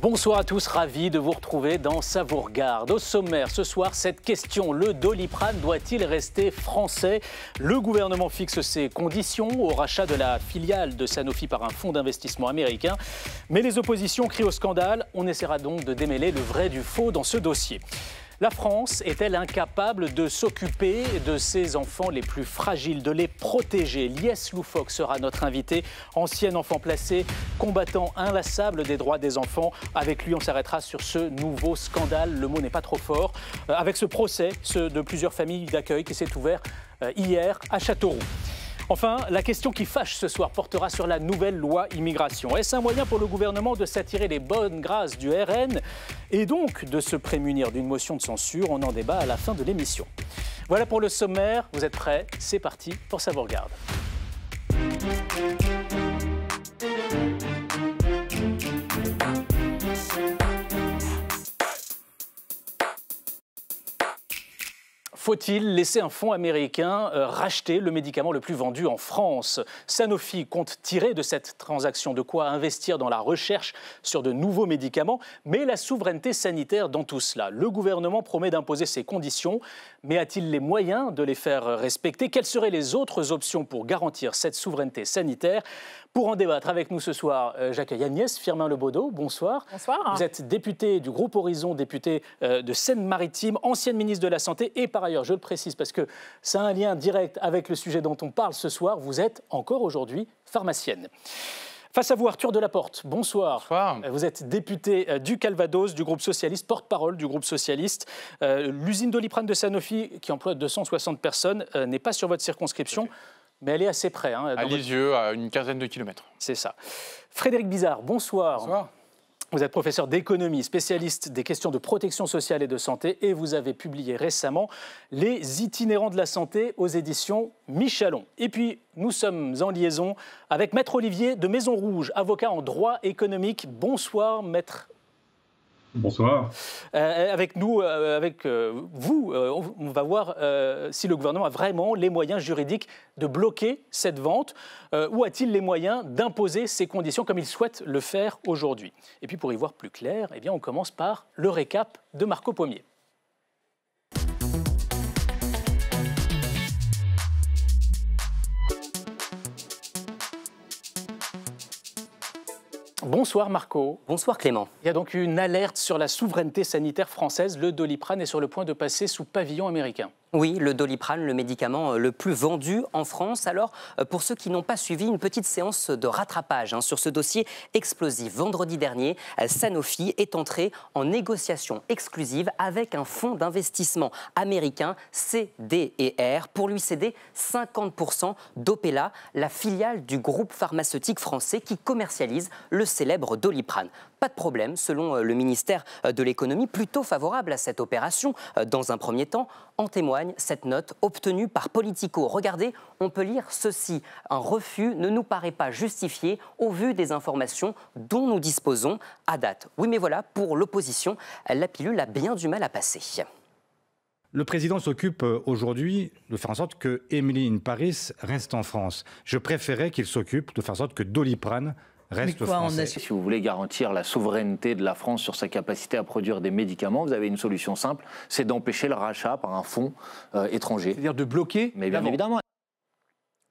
Bonsoir à tous, ravi de vous retrouver dans Ça vous regarde. Au sommaire ce soir, cette question, le Doliprane doit-il rester français? Le gouvernement fixe ses conditions au rachat de la filiale de Sanofi par un fonds d'investissement américain. Mais les oppositions crient au scandale. On essaiera donc de démêler le vrai du faux dans ce dossier. La France est-elle incapable de s'occuper de ses enfants les plus fragiles, de les protéger? Lies Loufoque sera notre invité, ancien enfant placé, combattant inlassable des droits des enfants. Avec lui, on s'arrêtera sur ce nouveau scandale, le mot n'est pas trop fort, avec ce procès de plusieurs familles d'accueil qui s'est ouvert hier à Châteauroux. Enfin, la question qui fâche ce soir portera sur la nouvelle loi immigration. Est-ce un moyen pour le gouvernement de s'attirer les bonnes grâces du RN et donc de se prémunir d'une motion de censure? On en débat à la fin de l'émission. Voilà pour le sommaire. Vous êtes prêts? C'est parti pour Ça vous regarde. Faut-il laisser un fonds américain racheter le médicament le plus vendu en France? Sanofi compte tirer de cette transaction de quoi investir dans la recherche sur de nouveaux médicaments, mais la souveraineté sanitaire dans tout cela. Le gouvernement promet d'imposer ses conditions, mais a-t-il les moyens de les faire respecter? Quelles seraient les autres options pour garantir cette souveraineté sanitaire? Pour en débattre avec nous ce soir, j'accueille Agnès Firmin-Lebaudot. Bonsoir. Bonsoir. Vous êtes députée du groupe Horizon, députée de Seine-Maritime, ancienne ministre de la Santé et par ailleurs, je le précise parce que ça a un lien direct avec le sujet dont on parle ce soir, vous êtes encore aujourd'hui pharmacienne. Face à vous, Arthur Delaporte, bonsoir. Bonsoir. Vous êtes député du Calvados, du groupe socialiste, porte-parole du groupe socialiste. L'usine Doliprane de Sanofi, qui emploie 260 personnes, n'est pas sur votre circonscription, mais elle est assez près. À Lisieux, à une quinzaine de kilomètres. C'est ça. Frédéric Bizard, bonsoir. Bonsoir. Vous êtes professeur d'économie, spécialiste des questions de protection sociale et de santé, et vous avez publié récemment Les itinérants de la santé aux éditions Michalon. Et puis, nous sommes en liaison avec Maître Olivier de Maison Rouge, avocat en droit économique. Bonsoir, Maître. Bonsoir. Avec nous, vous, on va voir si le gouvernement a vraiment les moyens juridiques de bloquer cette vente ou a-t-il les moyens d'imposer ces conditions comme il souhaite le faire aujourd'hui. Et puis pour y voir plus clair, eh bien, on commence par le récap de Marco Pommier. Bonsoir Marco. Bonsoir Clément. Il y a donc une alerte sur la souveraineté sanitaire française. Le Doliprane est sur le point de passer sous pavillon américain. Oui, le Doliprane, le médicament le plus vendu en France. Alors, pour ceux qui n'ont pas suivi, une petite séance de rattrapage sur ce dossier explosif. Vendredi dernier, Sanofi est entré en négociation exclusive avec un fonds d'investissement américain, CDR, pour lui céder 50% d'Opella, la filiale du groupe pharmaceutique français qui commercialise le célèbre Doliprane. Pas de problème, selon le ministère de l'économie, plutôt favorable à cette opération. Dans un premier temps, en témoigne cette note obtenue par Politico. Regardez, on peut lire ceci. Un refus ne nous paraît pas justifié au vu des informations dont nous disposons à date. Oui, mais voilà, pour l'opposition, la pilule a bien du mal à passer. Le président s'occupe aujourd'hui de faire en sorte que Emily in Paris reste en France. Je préférais qu'il s'occupe de faire en sorte que Doliprane reste français. Si vous voulez garantir la souveraineté de la France sur sa capacité à produire des médicaments, vous avez une solution simple, c'est d'empêcher le rachat par un fonds étranger. C'est-à-dire de bloquer? Mais bien évidemment.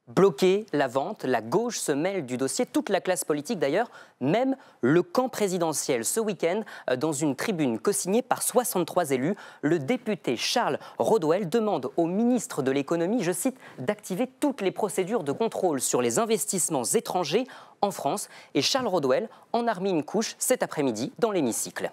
Bloquer la vente, la gauche se mêle du dossier, toute la classe politique d'ailleurs, même le camp présidentiel. Ce week-end, dans une tribune co-signée par 63 élus, le député Charles Rodwell demande au ministre de l'économie, je cite, d'activer toutes les procédures de contrôle sur les investissements étrangers en France. Et Charles Rodwell en a remis une couche cet après-midi dans l'hémicycle.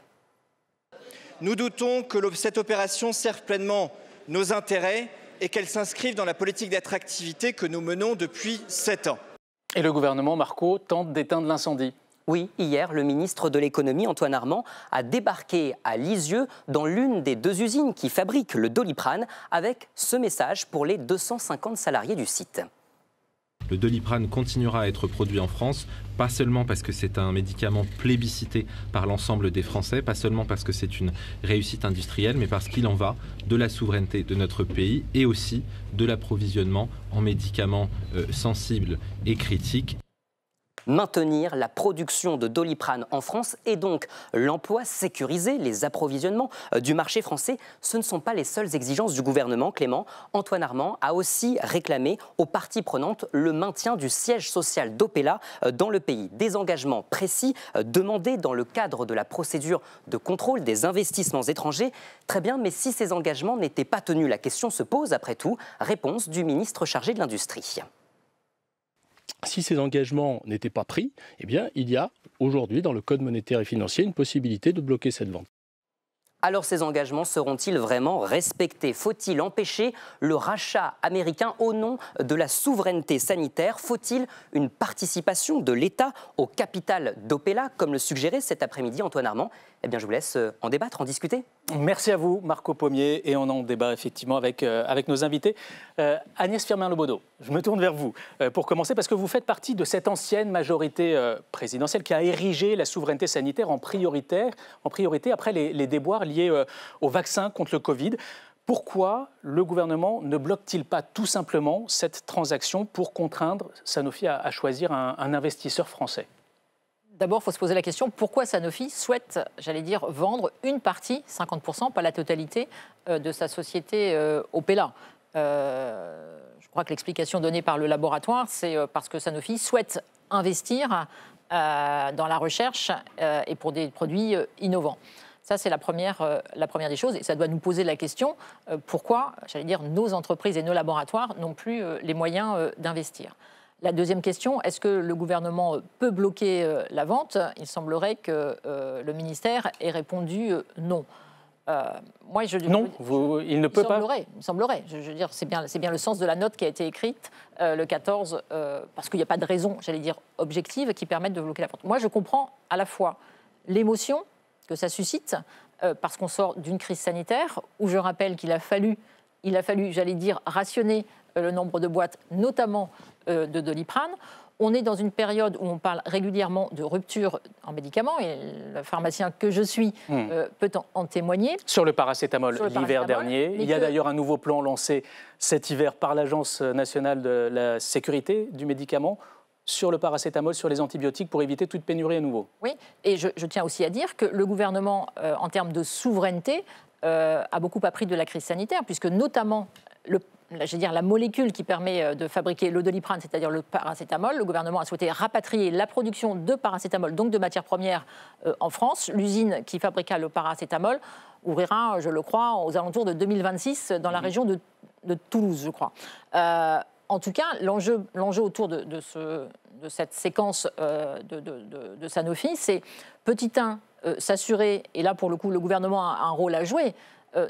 Nous doutons que cette opération serve pleinement nos intérêts et qu'elle s'inscrive dans la politique d'attractivité que nous menons depuis 7 ans. Et le gouvernement, Marco, tente d'éteindre l'incendie. Oui, hier, le ministre de l'économie, Antoine Armand, a débarqué à Lisieux dans l'une des 2 usines qui fabriquent le Doliprane avec ce message pour les 250 salariés du site. Le Doliprane continuera à être produit en France, pas seulement parce que c'est un médicament plébiscité par l'ensemble des Français, pas seulement parce que c'est une réussite industrielle, mais parce qu'il en va de la souveraineté de notre pays et aussi de l'approvisionnement en médicaments sensibles et critiques. maintenir la production de Doliprane en France et donc l'emploi, sécuriser les approvisionnements du marché français. Ce ne sont pas les seules exigences du gouvernement. Clément, Antoine Armand a aussi réclamé aux parties prenantes le maintien du siège social d'Opella dans le pays. Des engagements précis demandés dans le cadre de la procédure de contrôle des investissements étrangers. Très bien, mais si ces engagements n'étaient pas tenus, la question se pose après tout. Réponse du ministre chargé de l'Industrie. Si ces engagements n'étaient pas pris, eh bien, il y a aujourd'hui dans le Code monétaire et financier une possibilité de bloquer cette vente. Alors ces engagements seront-ils vraiment respectés? Faut-il empêcher le rachat américain au nom de la souveraineté sanitaire? Faut-il une participation de l'État au capital d'Opella, comme le suggérait cet après-midi Antoine Armand? Eh bien, je vous laisse en débattre, en discuter. Merci à vous, Marco Pommier, et on en débat effectivement avec nos invités. Agnès Firmin-Lebaudot, je me tourne vers vous pour commencer, parce que vous faites partie de cette ancienne majorité présidentielle qui a érigé la souveraineté sanitaire en priorité après les déboires liés au vaccin contre le Covid. Pourquoi le gouvernement ne bloque-t-il pas tout simplement cette transaction pour contraindre Sanofi à choisir un investisseur français? D'abord, il faut se poser la question, pourquoi Sanofi souhaite, j'allais dire, vendre une partie, 50%, pas la totalité, de sa société Opella. Je crois que l'explication donnée par le laboratoire, c'est parce que Sanofi souhaite investir dans la recherche et pour des produits innovants. Ça, c'est la première des choses. Et ça doit nous poser la question, pourquoi, j'allais dire, nos entreprises et nos laboratoires n'ont plus les moyens d'investir. La deuxième question, est-ce que le gouvernement peut bloquer la vente? Il semblerait que le ministère ait répondu non. Moi, il ne peut pas. Il semblerait. Je veux dire, c'est bien le sens de la note qui a été écrite le 14, parce qu'il n'y a pas de raison, j'allais dire, objective qui permette de bloquer la vente. Moi, je comprends à la fois l'émotion que ça suscite, parce qu'on sort d'une crise sanitaire, où je rappelle qu'il a fallu, j'allais dire, rationner le nombre de boîtes, notamment de Doliprane. On est dans une période où on parle régulièrement de rupture en médicaments, et le pharmacien que je suis peut en témoigner. Sur le paracétamol, l'hiver dernier. Il y a d'ailleurs un nouveau plan lancé cet hiver par l'Agence nationale de la sécurité du médicament sur le paracétamol, sur les antibiotiques, pour éviter toute pénurie à nouveau. Oui, et je tiens aussi à dire que le gouvernement, en termes de souveraineté, a beaucoup appris de la crise sanitaire, puisque notamment la molécule qui permet de fabriquer le Doliprane, c'est-à-dire le paracétamol, le gouvernement a souhaité rapatrier la production de paracétamol, donc de matières premières, en France. L'usine qui fabriqua le paracétamol ouvrira, je le crois, aux alentours de 2026 dans la région de Toulouse, je crois. En tout cas, l'enjeu autour de cette séquence de Sanofi, c'est petit 1, s'assurer, et là pour le coup le gouvernement a un rôle à jouer,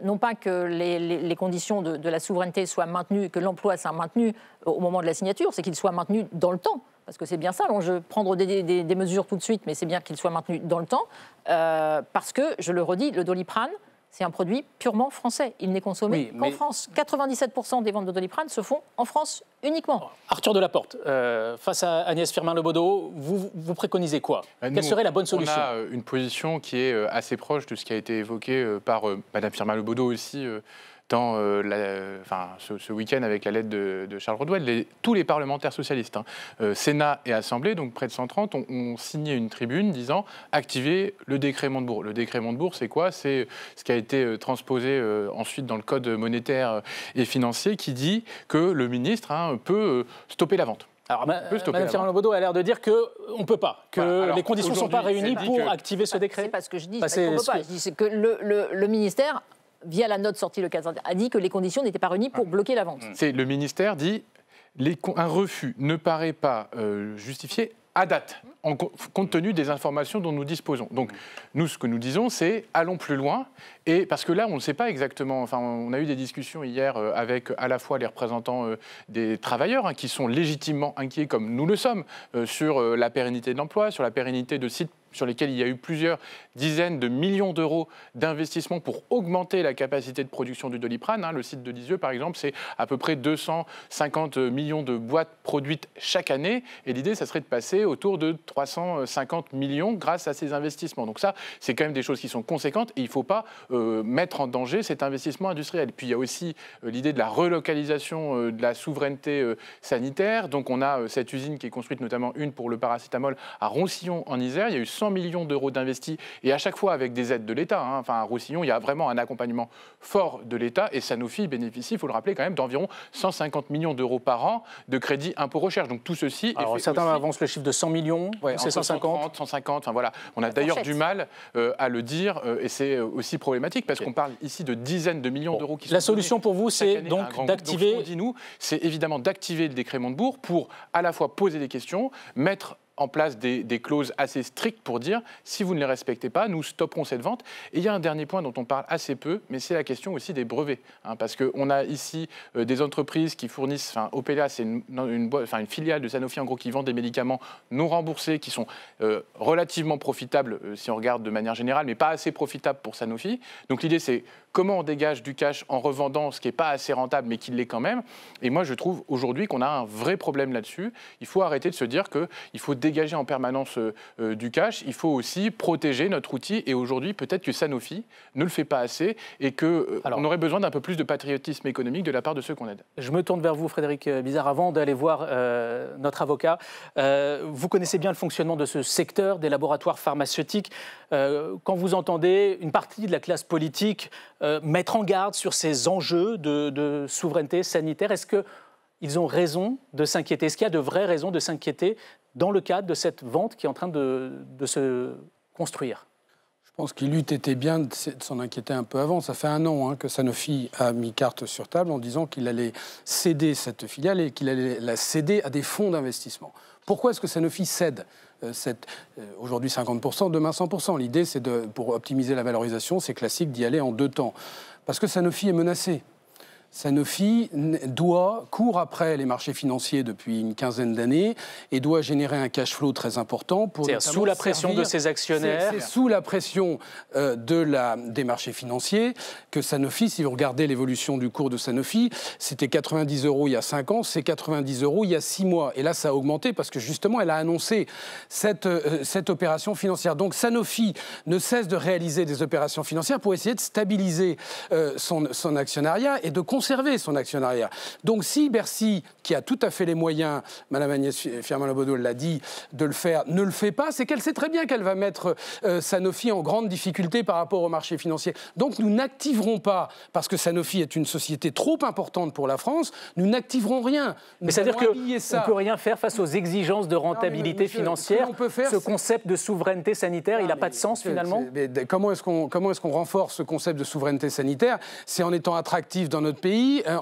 non pas que les conditions de la souveraineté soient maintenues, que l'emploi soit maintenu au moment de la signature, c'est qu'il soit maintenu dans le temps. Parce que c'est bien ça l'enjeu, prendre des mesures tout de suite, mais c'est bien qu'il soit maintenu dans le temps. Parce que, je le redis, le Doliprane, c'est un produit purement français. Il n'est consommé qu'en France. 97% des ventes de Doliprane se font en France uniquement. Arthur Delaporte, face à Agnès Firmin-Lebaudot, vous préconisez quoi? Quelle serait la bonne solution? On a une position qui est assez proche de ce qui a été évoqué par Mme Firmin-Lebaudot aussi dans ce week-end avec la lettre de Charles Rodwell. Tous les parlementaires socialistes, Sénat et Assemblée, donc près de 130, ont signé une tribune disant activer le décret Montebourg. Le décret Montebourg, c'est quoi? C'est ce qui a été transposé ensuite dans le Code monétaire et financier qui dit que le ministre peut stopper la vente. Alors, Mme Firmin-Lebaudot a l'air de dire qu'on ne peut pas, que les conditions ne sont pas réunies pour activer ce décret. C'est pas ce que je dis, c'est qu'on peut pas. Je dis que le ministère, via la note sortie le 14, a dit que les conditions n'étaient pas réunies pour bloquer la vente. Le ministère dit un refus ne paraît pas justifié à date, compte tenu des informations dont nous disposons. Donc, nous, ce que nous disons, c'est allons plus loin, et parce que là, on ne sait pas exactement. Enfin, on a eu des discussions hier avec à la fois les représentants des travailleurs, qui sont légitimement inquiets, comme nous le sommes, sur la pérennité de l'emploi, sur la pérennité de sites sur lesquels il y a eu plusieurs dizaines de millions d'euros d'investissement pour augmenter la capacité de production du Doliprane. Le site de Lisieux, par exemple, c'est à peu près 250 millions de boîtes produites chaque année. Et l'idée, ça serait de passer autour de 350 millions grâce à ces investissements. Donc ça, c'est quand même des choses qui sont conséquentes et il ne faut pas mettre en danger cet investissement industriel. Et puis il y a aussi l'idée de la relocalisation de la souveraineté sanitaire. Donc on a cette usine qui est construite, notamment une pour le paracétamol à Roussillon en Isère. Il y a eu 100 millions d'euros d'investis et à chaque fois avec des aides de l'État. Enfin, à Roussillon, il y a vraiment un accompagnement fort de l'État et Sanofi bénéficie, il faut le rappeler quand même, d'environ 150 millions d'euros par an de crédit impôt recherche. Donc tout ceci... Alors certains avancent le chiffre de 100 millions, c'est 150 150, enfin voilà. On a d'ailleurs du mal à le dire et c'est aussi problématique parce qu'on parle ici de dizaines de millions d'euros qui sont... La solution pour vous, c'est donc d'activer... Donc ce qu'on dit, nous, c'est évidemment d'activer le décret Montebourg pour à la fois poser des questions, mettre en place des clauses assez strictes pour dire si vous ne les respectez pas, nous stopperons cette vente. Et il y a un dernier point dont on parle assez peu, mais c'est la question aussi des brevets. Parce qu'on a ici des entreprises qui fournissent, Opella, c'est une filiale de Sanofi en gros qui vend des médicaments non remboursés qui sont relativement profitables si on regarde de manière générale, mais pas assez profitables pour Sanofi. Donc l'idée c'est comment on dégage du cash en revendant ce qui n'est pas assez rentable mais qui l'est quand même. Et moi je trouve aujourd'hui qu'on a un vrai problème là-dessus. Il faut arrêter de se dire qu'il faut dégager en permanence du cash, il faut aussi protéger notre outil et aujourd'hui peut-être que Sanofi ne le fait pas assez et qu'on aurait besoin d'un peu plus de patriotisme économique de la part de ceux qu'on aide. Je me tourne vers vous Frédéric Bizard avant d'aller voir notre avocat. Vous connaissez bien le fonctionnement de ce secteur des laboratoires pharmaceutiques. Quand vous entendez une partie de la classe politique mettre en garde sur ces enjeux de souveraineté sanitaire, est-ce qu'ils ont raison de s'inquiéter? Est-ce qu'il y a de vraies raisons de s'inquiéter dans le cadre de cette vente qui est en train de se construire? Je pense qu'il eût été bien de s'en inquiéter un peu avant. Ça fait 1 an que Sanofi a mis carte sur table en disant qu'il allait céder cette filiale et qu'il allait la céder à des fonds d'investissement. Pourquoi est-ce que Sanofi cède aujourd'hui 50%, demain 100%? L'idée, c'est pour optimiser la valorisation, c'est classique d'y aller en 2 temps. Parce que Sanofi est menacé. Sanofi court après les marchés financiers depuis une quinzaine d'années et doit générer un cash flow très important pour sous la pression de ses actionnaires. C'est sous la pression des marchés financiers que Sanofi, si vous regardez l'évolution du cours de Sanofi, c'était 90 € il y a 5 ans, c'est 90 € il y a 6 mois. Et là, ça a augmenté parce que justement, elle a annoncé cette opération financière. Donc Sanofi ne cesse de réaliser des opérations financières pour essayer de stabiliser son actionnariat et de conserver son actionnariat. Donc si Bercy, qui a tout à fait les moyens, Mme Agnès Firmin-Lebaudot l'a dit, de le faire, ne le fait pas, c'est qu'elle sait très bien qu'elle va mettre Sanofi en grande difficulté par rapport au marché financier. Donc nous n'activerons pas, parce que Sanofi est une société trop importante pour la France, nous n'activerons rien. Mais c'est-à-dire qu'on ne peut rien faire face aux exigences de rentabilité financière. Ce concept de souveraineté sanitaire, il n'a pas de sens finalement. Comment est-ce qu'on renforce ce concept de souveraineté sanitaire? C'est en étant attractif dans notre pays,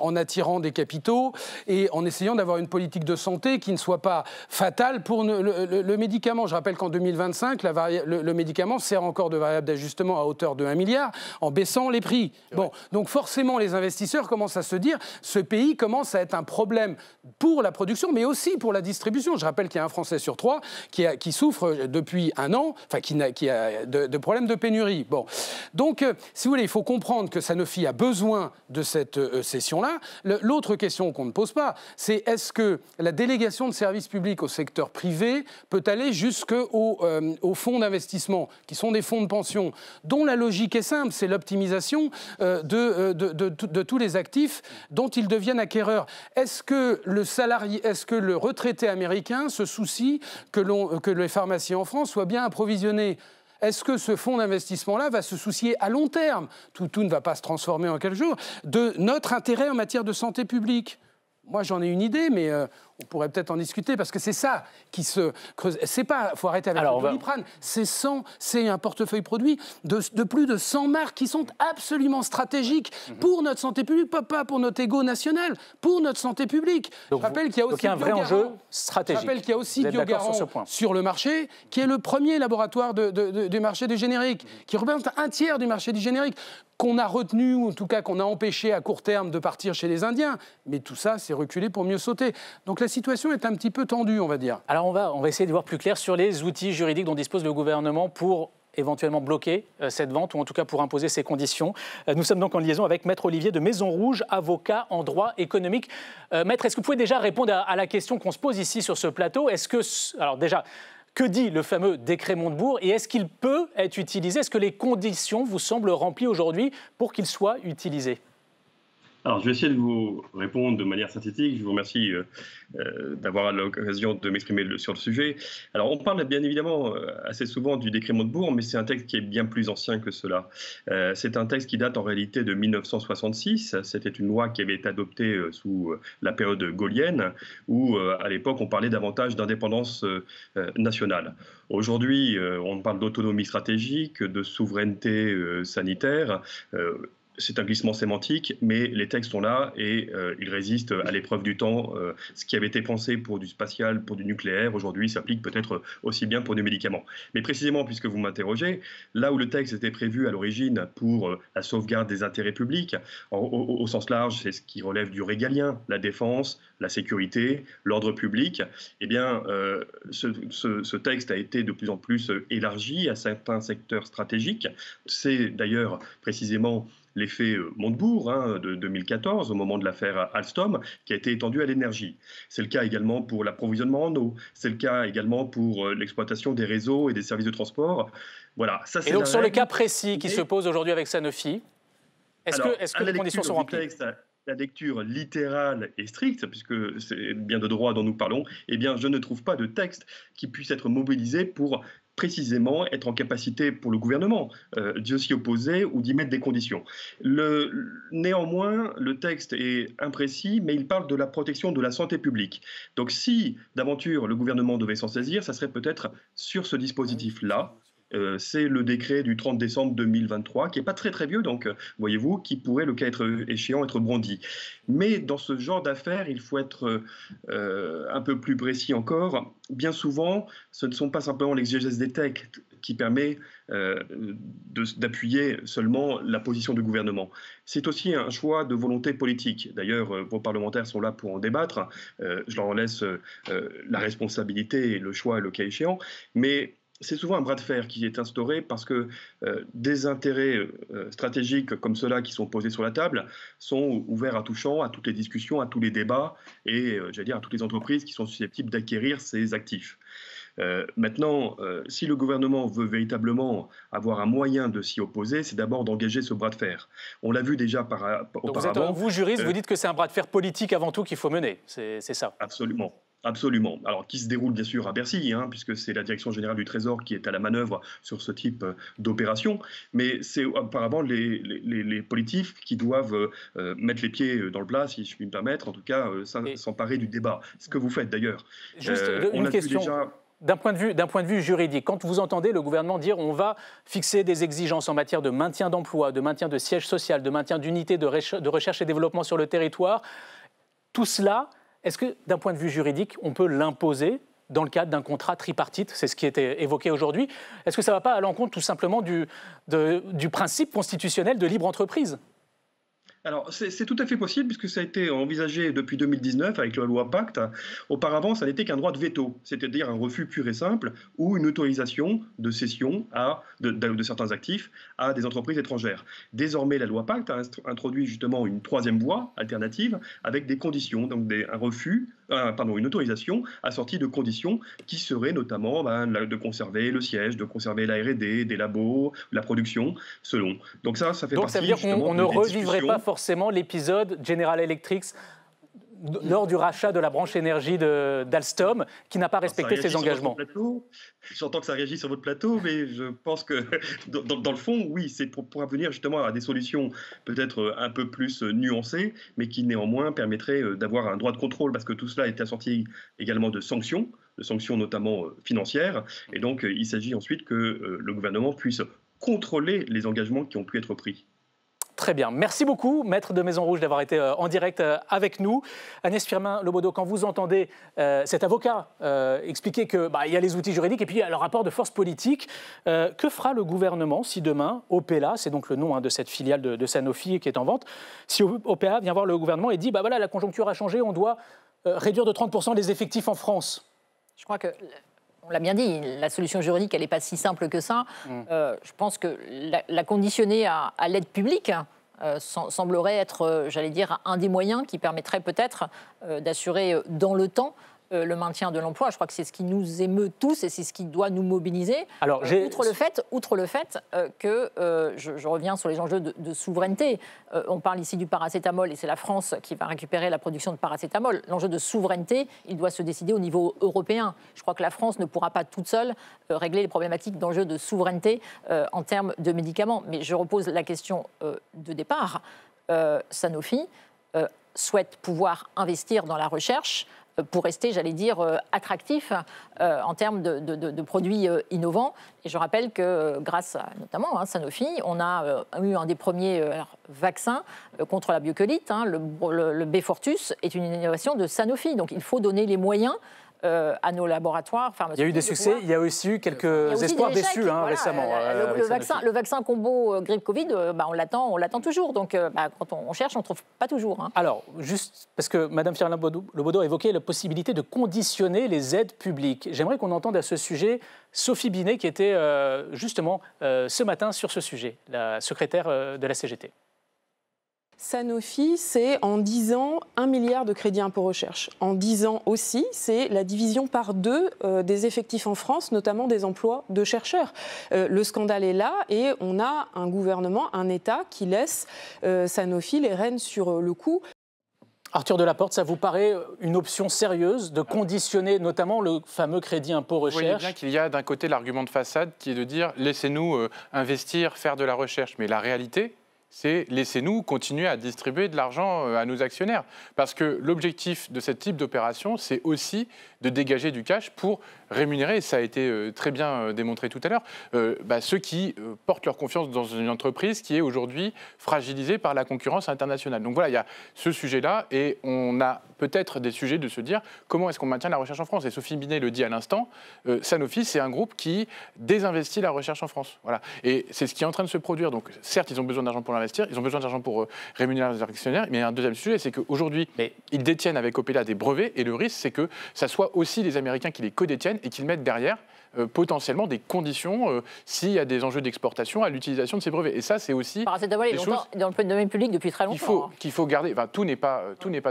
en attirant des capitaux et en essayant d'avoir une politique de santé qui ne soit pas fatale pour le médicament. Je rappelle qu'en 2025, le médicament sert encore de variable d'ajustement à hauteur de 1 milliard en baissant les prix. Bon, donc forcément, les investisseurs commencent à se dire ce pays commence à être un problème pour la production, mais aussi pour la distribution. Je rappelle qu'il y a un Français sur 3 qui souffre depuis 1 an, enfin qui a de problèmes de pénurie. Bon, donc, si vous voulez, il faut comprendre que Sanofi a besoin de cette session-là. L'autre question qu'on ne pose pas, c'est est-ce que la délégation de services publics au secteur privé peut aller jusqu'aux fonds d'investissement, qui sont des fonds de pension, dont la logique est simple, c'est l'optimisation de tous les actifs dont ils deviennent acquéreurs. Est-ce que le retraité américain se soucie que les pharmacies en France soient bien approvisionnées? Est-ce que ce fonds d'investissement-là va se soucier à long terme, tout ne va pas se transformer en quelques jours, de notre intérêt en matière de santé publique? Moi, j'en ai une idée, mais on pourrait peut-être en discuter, parce que c'est ça qui se creuse. C'est pas, faut arrêter avec le Doliprane. C'est un portefeuille produit de plus de 100 marques qui sont absolument stratégiques pour notre santé publique, pas pour notre égo national, pour notre santé publique. Donc, je rappelle qu'il y a aussi un vrai enjeu stratégique. Je rappelle qu'il y a aussi Biogarant sur le marché, qui est le premier laboratoire du marché du générique, qui représente 1/3 du marché du générique, qu'on a retenu, ou en tout cas qu'on a empêché à court terme de partir chez les Indiens. Mais tout ça, c'est reculé pour mieux sauter. Donc la situation est un petit peu tendue, on va dire. Alors on va essayer de voir plus clair sur les outils juridiques dont dispose le gouvernement pour éventuellement bloquer cette vente ou en tout cas pour imposer ces conditions. Nous sommes donc en liaison avec Maître Olivier de Maison Rouge, avocat en droit économique. Maître, est-ce que vous pouvez déjà répondre à la question qu'on se pose ici sur ce plateau? Alors déjà, que dit le fameux décret Montebourg et est-ce qu'il peut être utilisé? Est-ce que les conditions vous semblent remplies aujourd'hui pour qu'il soit utilisé? Alors, je vais essayer de vous répondre de manière synthétique. Je vous remercie d'avoir l'occasion de m'exprimer sur le sujet. Alors, on parle bien évidemment assez souvent du décret Montebourg, mais c'est un texte qui est bien plus ancien que cela. C'est un texte qui date en réalité de 1966. C'était une loi qui avait été adoptée sous la période gaullienne, où à l'époque, on parlait davantage d'indépendance nationale. Aujourd'hui, on parle d'autonomie stratégique, de souveraineté sanitaire. C'est un glissement sémantique, mais les textes sont là et ils résistent à l'épreuve du temps. Ce qui avait été pensé pour du spatial, pour du nucléaire, aujourd'hui s'applique peut-être aussi bien pour des médicaments. Mais précisément, puisque vous m'interrogez, là où le texte était prévu à l'origine pour la sauvegarde des intérêts publics, au sens large, c'est ce qui relève du régalien, la défense, la sécurité, l'ordre public, eh bien, ce texte a été de plus en plus élargi à certains secteurs stratégiques. C'est d'ailleurs précisément l'effet Montebourg de 2014, au moment de l'affaire Alstom, qui a été étendu à l'énergie. C'est le cas également pour l'approvisionnement en eau. C'est le cas également pour l'exploitation des réseaux et des services de transport. Voilà. Ça, et donc sur le cas précis qui se pose aujourd'hui avec Sanofi, est-ce que les conditions sont remplies? La lecture littérale et stricte, puisque c'est bien de droit dont nous parlons, eh bien, je ne trouve pas de texte qui puisse être mobilisé pour précisément être en capacité pour le gouvernement d'y s'y opposer ou d'y mettre des conditions. Néanmoins, le texte est imprécis, mais il parle de la protection de la santé publique. Donc si, d'aventure, le gouvernement devait s'en saisir, ça serait peut-être sur ce dispositif-là. C'est le décret du 30 décembre 2023, qui n'est pas très très vieux, donc voyez-vous, qui pourrait, le cas échéant, être brandi. Mais dans ce genre d'affaires, il faut être un peu plus précis encore. Bien souvent, ce ne sont pas simplement l'exégèse des textes qui permet d'appuyer seulement la position du gouvernement. C'est aussi un choix de volonté politique. D'ailleurs, vos parlementaires sont là pour en débattre. Je leur en laisse la responsabilité et le choix, le cas échéant. Mais c'est souvent un bras de fer qui est instauré parce que des intérêts stratégiques comme ceux-là qui sont posés sur la table sont ouverts à tout champ, à toutes les discussions, à tous les débats et j'allais dire à toutes les entreprises qui sont susceptibles d'acquérir ces actifs. Maintenant, si le gouvernement veut véritablement avoir un moyen de s'y opposer, c'est d'abord d'engager ce bras de fer. On l'a vu déjà auparavant. Vous, juriste, vous dites que c'est un bras de fer politique avant tout qu'il faut mener, c'est ça? Absolument. Absolument. Alors, qui se déroule bien sûr à Bercy, puisque c'est la Direction générale du Trésor qui est à la manœuvre sur ce type d'opération. Mais c'est apparemment les politiques qui doivent mettre les pieds dans le plat, si je puis me permettre, en tout cas s'emparer du débat. Ce que vous faites d'ailleurs. Juste une question. D'un point de vue juridique, quand vous entendez le gouvernement dire on va fixer des exigences en matière de maintien d'emploi, de maintien de siège social, de maintien d'unités de recherche et développement sur le territoire, tout cela, est-ce que d'un point de vue juridique, on peut l'imposer dans le cadre d'un contrat tripartite? C'est ce qui était évoqué aujourd'hui. Est-ce que ça ne va pas à l'encontre tout simplement du principe constitutionnel de libre entreprise? Alors, c'est tout à fait possible puisque ça a été envisagé depuis 2019 avec la loi Pacte. Auparavant, ça n'était qu'un droit de veto, c'est-à-dire un refus pur et simple ou une autorisation de cession de certains actifs à des entreprises étrangères. Désormais, la loi Pacte a introduit justement une troisième voie alternative avec des conditions, donc une autorisation assortie de conditions qui seraient notamment de conserver le siège, de conserver la R&D, des labos, la production, selon. Donc ça fait partie. Donc ça veut dire qu'on ne revivrait pas forcément l'épisode General Electric lors du rachat de la branche énergie d'Alstom, qui n'a pas respecté ses engagements. J'entends que ça réagit sur votre plateau, mais je pense que dans le fond, oui, c'est pour venir justement à des solutions peut-être un peu plus nuancées, mais qui néanmoins permettraient d'avoir un droit de contrôle, parce que tout cela est assorti également de sanctions notamment financières, et donc il s'agit ensuite que le gouvernement puisse contrôler les engagements qui ont pu être pris. Très bien. Merci beaucoup, Maître de Maison Rouge, d'avoir été en direct avec nous. Agnès Firmin-Lebaudot, quand vous entendez cet avocat expliquer qu'il y a les outils juridiques et puis il y a le rapport de force politique, que fera le gouvernement si demain, Opella, c'est donc le nom de cette filiale de Sanofi qui est en vente, si Opella vient voir le gouvernement et dit voilà, la conjoncture a changé, on doit réduire de 30% les effectifs en France. Je crois que, on l'a bien dit, la solution juridique, elle n'est pas si simple que ça. Je pense que la conditionner à l'aide publique semblerait être, j'allais dire, un des moyens qui permettrait peut-être d'assurer dans le temps le maintien de l'emploi. Je crois que c'est ce qui nous émeut tous et c'est ce qui doit nous mobiliser. Alors, outre le fait que, je reviens sur les enjeux de souveraineté, on parle ici du paracétamol et c'est la France qui va récupérer la production de paracétamol. L'enjeu de souveraineté, il doit se décider au niveau européen. Je crois que la France ne pourra pas toute seule régler les problématiques d'enjeux de souveraineté en termes de médicaments. Mais je repose la question de départ. Sanofi souhaite pouvoir investir dans la recherche pour rester, j'allais dire, attractif en termes de produits innovants. Et je rappelle que grâce à, notamment Sanofi, on a eu un des premiers vaccins contre la biocolite. Le Beyfortus est une innovation de Sanofi. Donc il faut donner les moyens à nos laboratoires pharmaceutiques. Il y a eu des succès, il y a aussi eu quelques espoirs déçus récemment. Le vaccin combo grippe-Covid, on l'attend toujours. Donc quand on cherche, on ne trouve pas toujours. Alors, juste parce que Mme Firmin Lebaudot a évoqué la possibilité de conditionner les aides publiques. J'aimerais qu'on entende à ce sujet Sophie Binet, qui était justement ce matin sur ce sujet, la secrétaire de la CGT. Sanofi, c'est en 10 ans 1 milliard de crédit impôt recherche. En 10 ans aussi, c'est la division par 2 des effectifs en France, notamment des emplois de chercheurs. Le scandale est là et on a un gouvernement, un État qui laisse Sanofi les rênes sur le cou. Arthur Delaporte, ça vous paraît une option sérieuse de conditionner notamment le fameux crédit impôt recherche? Vous voyez bien qu'il y a d'un côté l'argument de façade qui est de dire laissez-nous investir, faire de la recherche. Mais la réalité, c'est laissez-nous continuer à distribuer de l'argent à nos actionnaires. Parce que l'objectif de ce type d'opération, c'est aussi de dégager du cash pour rémunérer, et ça a été très bien démontré tout à l'heure, ceux qui portent leur confiance dans une entreprise qui est aujourd'hui fragilisée par la concurrence internationale. Donc voilà, il y a ce sujet-là, et on a peut-être des sujets de se dire comment est-ce qu'on maintient la recherche en France. Et Sophie Binet le dit à l'instant, Sanofi, c'est un groupe qui désinvestit la recherche en France. Voilà. Et c'est ce qui est en train de se produire. Donc certes, ils ont besoin d'argent pour l'investir, ils ont besoin d'argent pour rémunérer les actionnaires, mais il y a un deuxième sujet, c'est qu'aujourd'hui, ils détiennent avec Opella des brevets, et le risque, c'est que ça soit aussi les Américains qui les codétiennent et qu'ils mettent derrière potentiellement des conditions s'il y a des enjeux d'exportation à l'utilisation de ces brevets. Et ça, c'est aussi paracétamol est dans le domaine public depuis très longtemps. Qu'il faut garder. Enfin, tout n'est pas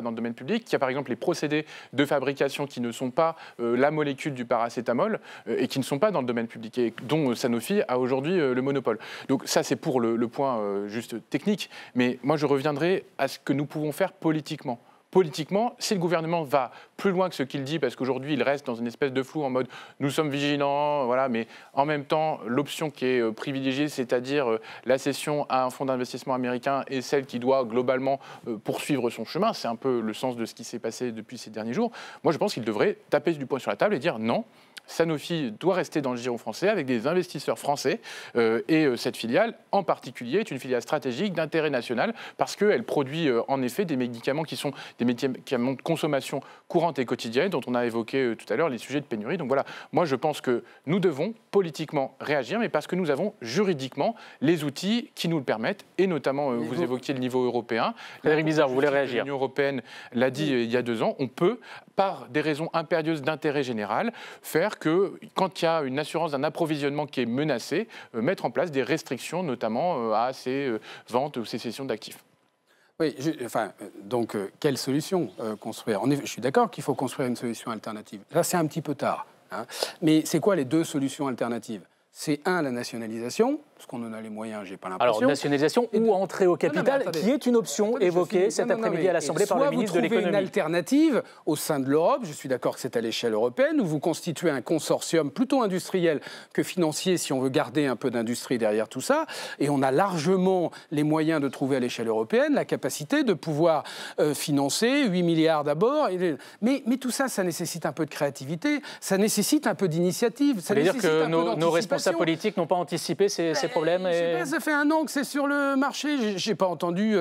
dans le domaine public. Il y a par exemple les procédés de fabrication qui ne sont pas la molécule du paracétamol et qui ne sont pas dans le domaine public et dont Sanofi a aujourd'hui le monopole. Donc ça, c'est pour le point juste technique. Mais moi, je reviendrai à ce que nous pouvons faire politiquement. Politiquement, si le gouvernement va plus loin que ce qu'il dit, parce qu'aujourd'hui il reste dans une espèce de flou en mode nous sommes vigilants, voilà, mais en même temps l'option qui est privilégiée, c'est-à-dire la cession à un fonds d'investissement américain, est celle qui doit globalement poursuivre son chemin. C'est un peu le sens de ce qui s'est passé depuis ces derniers jours. Moi je pense qu'il devrait taper du poing sur la table et dire non. Sanofi doit rester dans le giron français avec des investisseurs français et cette filiale en particulier est une filiale stratégique d'intérêt national parce qu'elle produit en effet des médicaments qui sont des médicaments de consommation courante et quotidienne dont on a évoqué tout à l'heure les sujets de pénurie. Donc voilà, moi je pense que nous devons politiquement réagir, mais parce que nous avons juridiquement les outils qui nous le permettent et notamment vous évoquiez le niveau européen. Frédéric Bizard, vous voulez réagir? L'Union européenne l'a dit il y a 2 ans, on peut par des raisons impérieuses d'intérêt général faire que quand il y a une assurance d'un approvisionnement qui est menacé, mettre en place des restrictions, notamment à ces ventes ou ces cessions d'actifs. Oui, donc quelle solution construire? En effet, je suis d'accord qu'il faut construire une solution alternative. Là, c'est un petit peu tard. Mais c'est quoi les 2 solutions alternatives? C'est la nationalisation, parce qu'on en a les moyens, j'ai pas l'impression. Alors, nationalisation ou entrée au capital, qui est une option évoquée cet après-midi à l'Assemblée par le ministre de l'économie. Soit vous trouvez une alternative au sein de l'Europe, je suis d'accord que c'est à l'échelle européenne, où vous constituez un consortium plutôt industriel que financier, si on veut garder un peu d'industrie derrière tout ça, et on a largement les moyens de trouver à l'échelle européenne la capacité de pouvoir financer 8 milliards d'abord. Mais tout ça, ça nécessite un peu de créativité, ça nécessite un peu d'initiative, ça nécessite un peu d'anticipation. Nos responsables politiques n'ont pas anticipé ces ces problèmes Ça fait 1 an que c'est sur le marché. Je n'ai pas entendu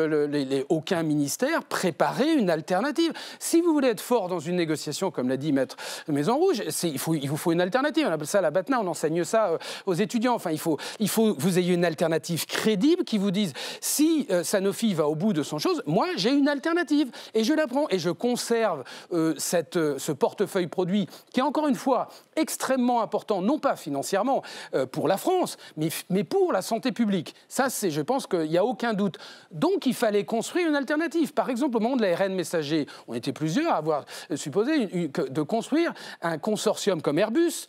aucun ministère préparer une alternative. Si vous voulez être fort dans une négociation, comme l'a dit Maître Maison Rouge, il vous faut une alternative. On appelle ça la BATNA, on enseigne ça aux étudiants. Enfin, il faut que vous ayez une alternative crédible qui vous dise si Sanofi va au bout de son chose, moi j'ai une alternative et je la prends et je conserve ce portefeuille produit qui est encore une fois extrêmement important, non pas financièrement pour la France, mais pour la santé publique. Ça, je pense qu'il n'y a aucun doute. Donc, il fallait construire une alternative. Par exemple, au moment de l'ARN messager, on était plusieurs à avoir supposé de construire un consortium comme Airbus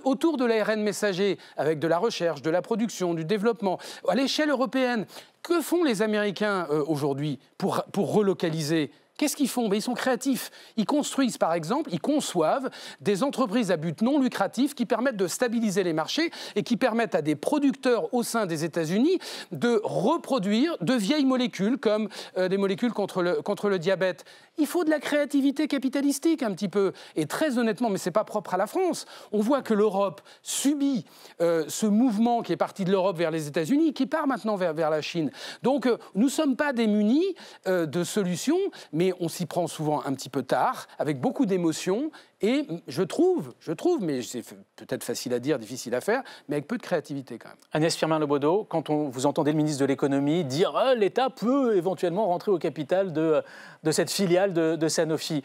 autour de l'ARN messager, avec de la recherche, de la production, du développement, à l'échelle européenne. Que font les Américains aujourd'hui pour relocaliser ? Qu'est-ce qu'ils font ? Ils sont créatifs. Ils construisent, par exemple, ils conçoivent des entreprises à but non lucratif qui permettent de stabiliser les marchés et qui permettent à des producteurs au sein des États-Unis de reproduire de vieilles molécules, comme des molécules contre le diabète. Il faut de la créativité capitalistique un petit peu. Et très honnêtement, mais ce n'est pas propre à la France, on voit que l'Europe subit ce mouvement qui est parti de l'Europe vers les États-Unis, qui part maintenant vers la Chine. Donc, nous ne sommes pas démunis de solutions, mais on s'y prend souvent un petit peu tard, avec beaucoup d'émotions, et je trouve, mais c'est peut-être facile à dire, difficile à faire, mais avec peu de créativité quand même. Agnès Firmin-Lebaudot, quand vous entendez le ministre de l'économie dire l'État peut éventuellement rentrer au capital de cette filiale de Sanofi,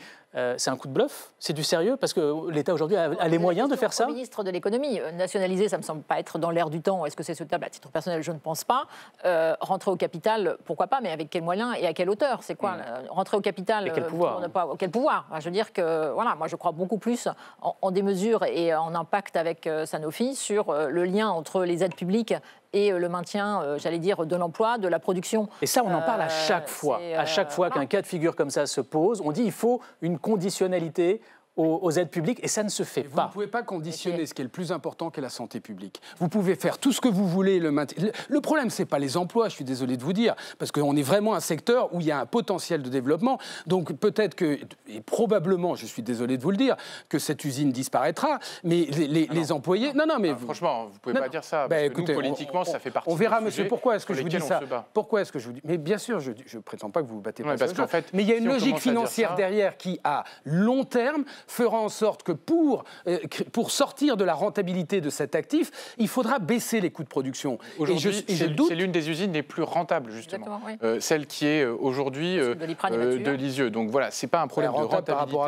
c'est un coup de bluff? C'est du sérieux? Parce que l'État aujourd'hui a les moyens de faire ça? Le ministre de l'économie, nationaliser, ça ne me semble pas être dans l'air du temps. Est-ce que c'est souhaitable? À titre personnel, je ne pense pas. Rentrer au capital, pourquoi pas, mais avec quels moyens et à quelle hauteur? C'est quoi rentrer au capital? Et quel pouvoir? Quel pouvoir? Je veux dire que, voilà, moi je crois beaucoup plus en des mesures et en impact avec Sanofi sur le lien entre les aides publiques et le maintien, j'allais dire, de l'emploi, de la production. Et ça, on en parle à chaque fois. À chaque fois qu'un cas de figure comme ça se pose, on dit qu'il faut une conditionnalité aux aides publiques, et ça ne se fait pas. Vous ne pouvez pas conditionner ce qui est le plus important, qu'est la santé publique. Vous pouvez faire tout ce que vous voulez. Le problème, ce n'est pas les emplois, je suis désolé de vous dire, parce qu'on est vraiment un secteur où il y a un potentiel de développement. Donc peut-être que, et probablement, je suis désolé de vous le dire, que cette usine disparaîtra, mais les employés... Non, mais... franchement, vous ne pouvez pas dire ça. Parce que nous, politiquement, ça fait partie on verra, du monsieur, sujet pourquoi est-ce que je vous dis ça? Pourquoi est-ce que je vous dis... Mais bien sûr, je ne prétends pas que vous vous battez pas parce qu'en fait, mais il y a une si logique financière derrière qui, à long terme, fera en sorte que pour sortir de la rentabilité de cet actif, il faudra baisser les coûts de production. Aujourd'hui, c'est l'une des usines les plus rentables, justement. Oui. Celle qui est aujourd'hui de Lisieux. Donc voilà, ce n'est pas un problème de rentabilité. Par rapport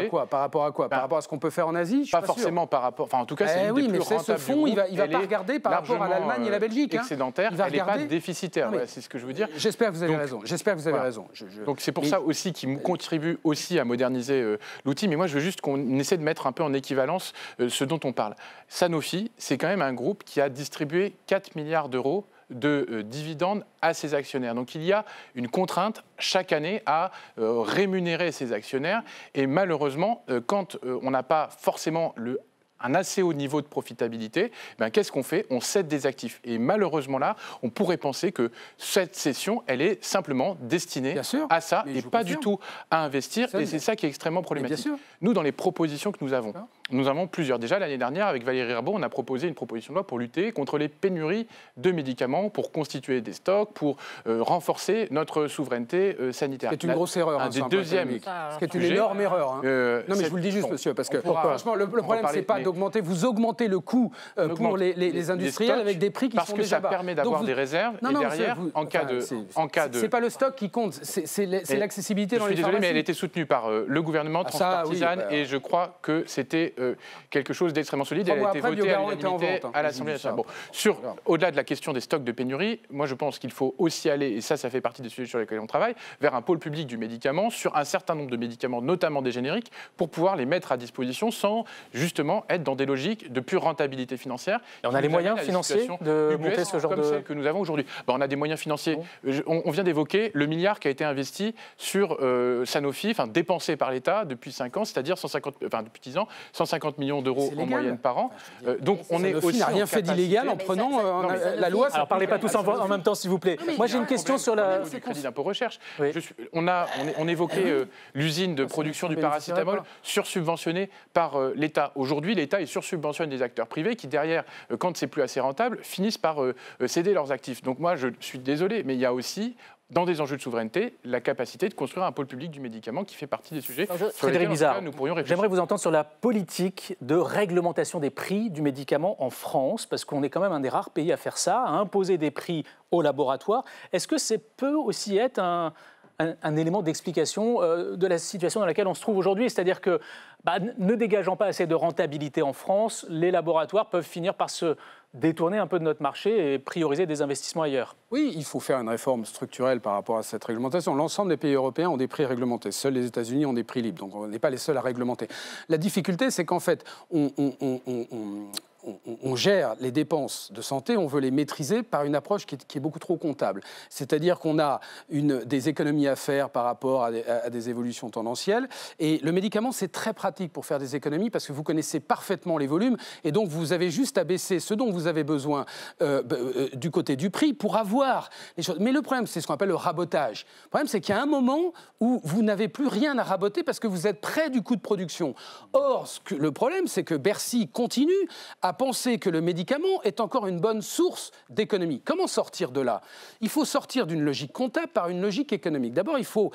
à quoi? Par rapport à ce qu'on peut faire en Asie? Pas forcément par rapport... Enfin, en tout cas, c'est l'une des plus rentables. Ce fonds, il ne va pas regarder par rapport à l'Allemagne et la Belgique. Excédentaire, elle n'est pas déficitaire. C'est ce que je veux dire. J'espère que vous avez raison. Donc c'est pour ça aussi qu'il contribue aussi à moderniser l'outil. Mais moi, je veux juste qu'on essaie de mettre un peu en équivalence ce dont on parle. Sanofi, c'est quand même un groupe qui a distribué 4 milliards d'euros de dividendes à ses actionnaires. Donc il y a une contrainte chaque année à rémunérer ses actionnaires. Et malheureusement, quand on n'a pas forcément un assez haut niveau de profitabilité, qu'est-ce qu'on fait? On cède des actifs. Et malheureusement là, on pourrait penser que cette cession, elle est simplement destinée à ça et pas du tout à investir. Et c'est ça qui est extrêmement problématique. Nous, dans les propositions que nous avons plusieurs. Déjà, l'année dernière, avec Valérie Rabault, on a proposé une proposition de loi pour lutter contre les pénuries de médicaments, pour constituer des stocks, pour renforcer notre souveraineté sanitaire. C'est une grosse erreur. Un des deuxièmes. C'est une énorme erreur. Non, mais je vous le dis juste, monsieur, parce que franchement, le problème, c'est pas d'augmenter. Vous augmentez le coût pour les industriels avec des prix qui sont déjà bas. Parce que ça permet d'avoir des réserves. Et derrière, en cas de... C'est pas le stock qui compte, c'est l'accessibilité dans les pharmacies. Je suis désolé, mais elle a été soutenue par le gouvernement transpartisane et je crois que c'était quelque chose d'extrêmement solide. Elle a été votée à l'unanimité à l'Assemblée nationale. Au-delà de la question des stocks de pénurie, moi je pense qu'il faut aussi aller, et ça fait partie des sujets sur lesquels on travaille, vers un pôle public du médicament, sur un certain nombre de médicaments, notamment des génériques, pour pouvoir les mettre à disposition sans justement être dans des logiques de pure rentabilité financière. Et on a les moyens financiers de monter ce genre comme celle que nous avons aujourd'hui. On a des moyens financiers. On vient d'évoquer le milliard qui a été investi sur Sanofi, dépensé par l'État depuis 5 ans, c'est-à-dire depuis 10 ans, 150 millions d'euros en moyenne par an. Donc on est aussi n'a rien fait d'illégal en prenant la loi. Alors parlez pas tous en même temps, s'il vous plaît. Moi j'ai une question sur la crédit d'impôt recherche. On évoquait l'usine de production du paracétamol sursubventionnée par l'État. Aujourd'hui, l'État est sursubventionne des acteurs privés qui derrière, quand c'est plus assez rentable, finissent par céder leurs actifs. Donc moi je suis désolé, mais il y a aussi dans des enjeux de souveraineté, la capacité de construire un pôle public du médicament qui fait partie des sujets sur lesquels nous pourrions réfléchir. J'aimerais vous entendre sur la politique de réglementation des prix du médicament en France, parce qu'on est quand même un des rares pays à faire ça, à imposer des prix aux laboratoires. Est-ce que ça peut aussi être un élément d'explication de la situation dans laquelle on se trouve aujourd'hui? C'est-à-dire que, ne dégageant pas assez de rentabilité en France, les laboratoires peuvent finir par se détourner un peu de notre marché et prioriser des investissements ailleurs. Oui, il faut faire une réforme structurelle par rapport à cette réglementation. L'ensemble des pays européens ont des prix réglementés. Seuls les États-Unis ont des prix libres, donc on n'est pas les seuls à réglementer. La difficulté, c'est qu'en fait, on gère les dépenses de santé, on veut les maîtriser par une approche qui est beaucoup trop comptable. C'est-à-dire qu'on a des économies à faire par rapport à des évolutions tendancielles. Et le médicament, c'est très pratique pour faire des économies parce que vous connaissez parfaitement les volumes et donc vous avez juste à baisser ce dont vous avez besoin du côté du prix pour avoir les choses. Mais le problème, c'est ce qu'on appelle le rabotage. Le problème, c'est qu'il y a un moment où vous n'avez plus rien à raboter parce que vous êtes près du coût de production. Or, le problème, c'est que Bercy continue à penser que le médicament est encore une bonne source d'économie. Comment sortir de là? Il faut sortir d'une logique comptable par une logique économique. D'abord, il faut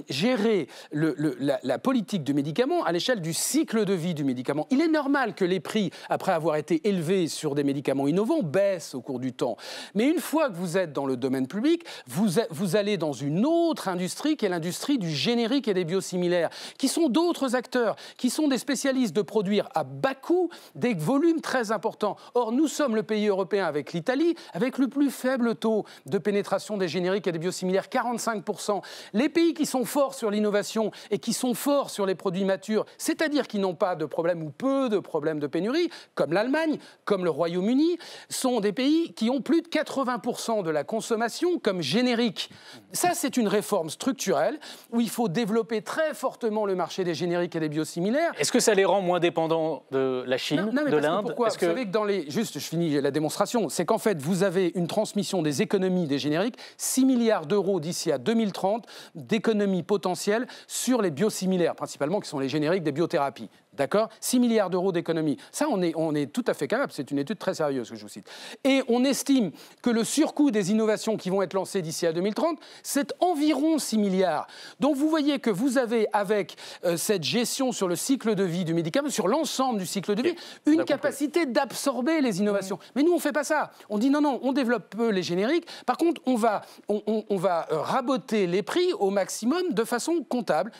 gérer la politique du médicament à l'échelle du cycle de vie du médicament. Il est normal que les prix, après avoir été élevés sur des médicaments innovants, baissent au cours du temps. Mais une fois que vous êtes dans le domaine public, vous allez dans une autre industrie qui est l'industrie du générique et des biosimilaires, qui sont d'autres acteurs, qui sont des spécialistes de produire à bas coût des volumes très importants. Or, nous sommes le pays européen avec l'Italie, avec le plus faible taux de pénétration des génériques et des biosimilaires, 45%. Les pays qui sont forts sur l'innovation et qui sont forts sur les produits matures, c'est-à-dire qui n'ont pas de problème ou peu de problèmes de pénurie, comme l'Allemagne, comme le Royaume-Uni, sont des pays qui ont plus de 80% de la consommation comme générique. Ça, c'est une réforme structurelle où il faut développer très fortement le marché des génériques et des biosimilaires. Est-ce que ça les rend moins dépendants de la Chine, de l'Inde? Pourquoi? Vous savez que dans les... Juste, je finis la démonstration. C'est qu'en fait, vous avez une transmission des économies des génériques, 6 milliards d'euros d'ici à 2030 d'économies potentielles sur les biosimilaires, principalement qui sont les génériques des biothérapies. D'accord? 6 milliards d'euros d'économies. Ça, on est tout à fait capable. C'est une étude très sérieuse que je vous cite. Et on estime que le surcoût des innovations qui vont être lancées d'ici à 2030, c'est environ 6 milliards. Donc vous voyez que vous avez, avec cette gestion sur le cycle de vie du médicament, sur l'ensemble du cycle de vie, une capacité d'absorber les innovations. Mais nous, on ne fait pas ça. On dit non, on développe peu les génériques. Par contre, on va raboter les prix au maximum de façon comptable,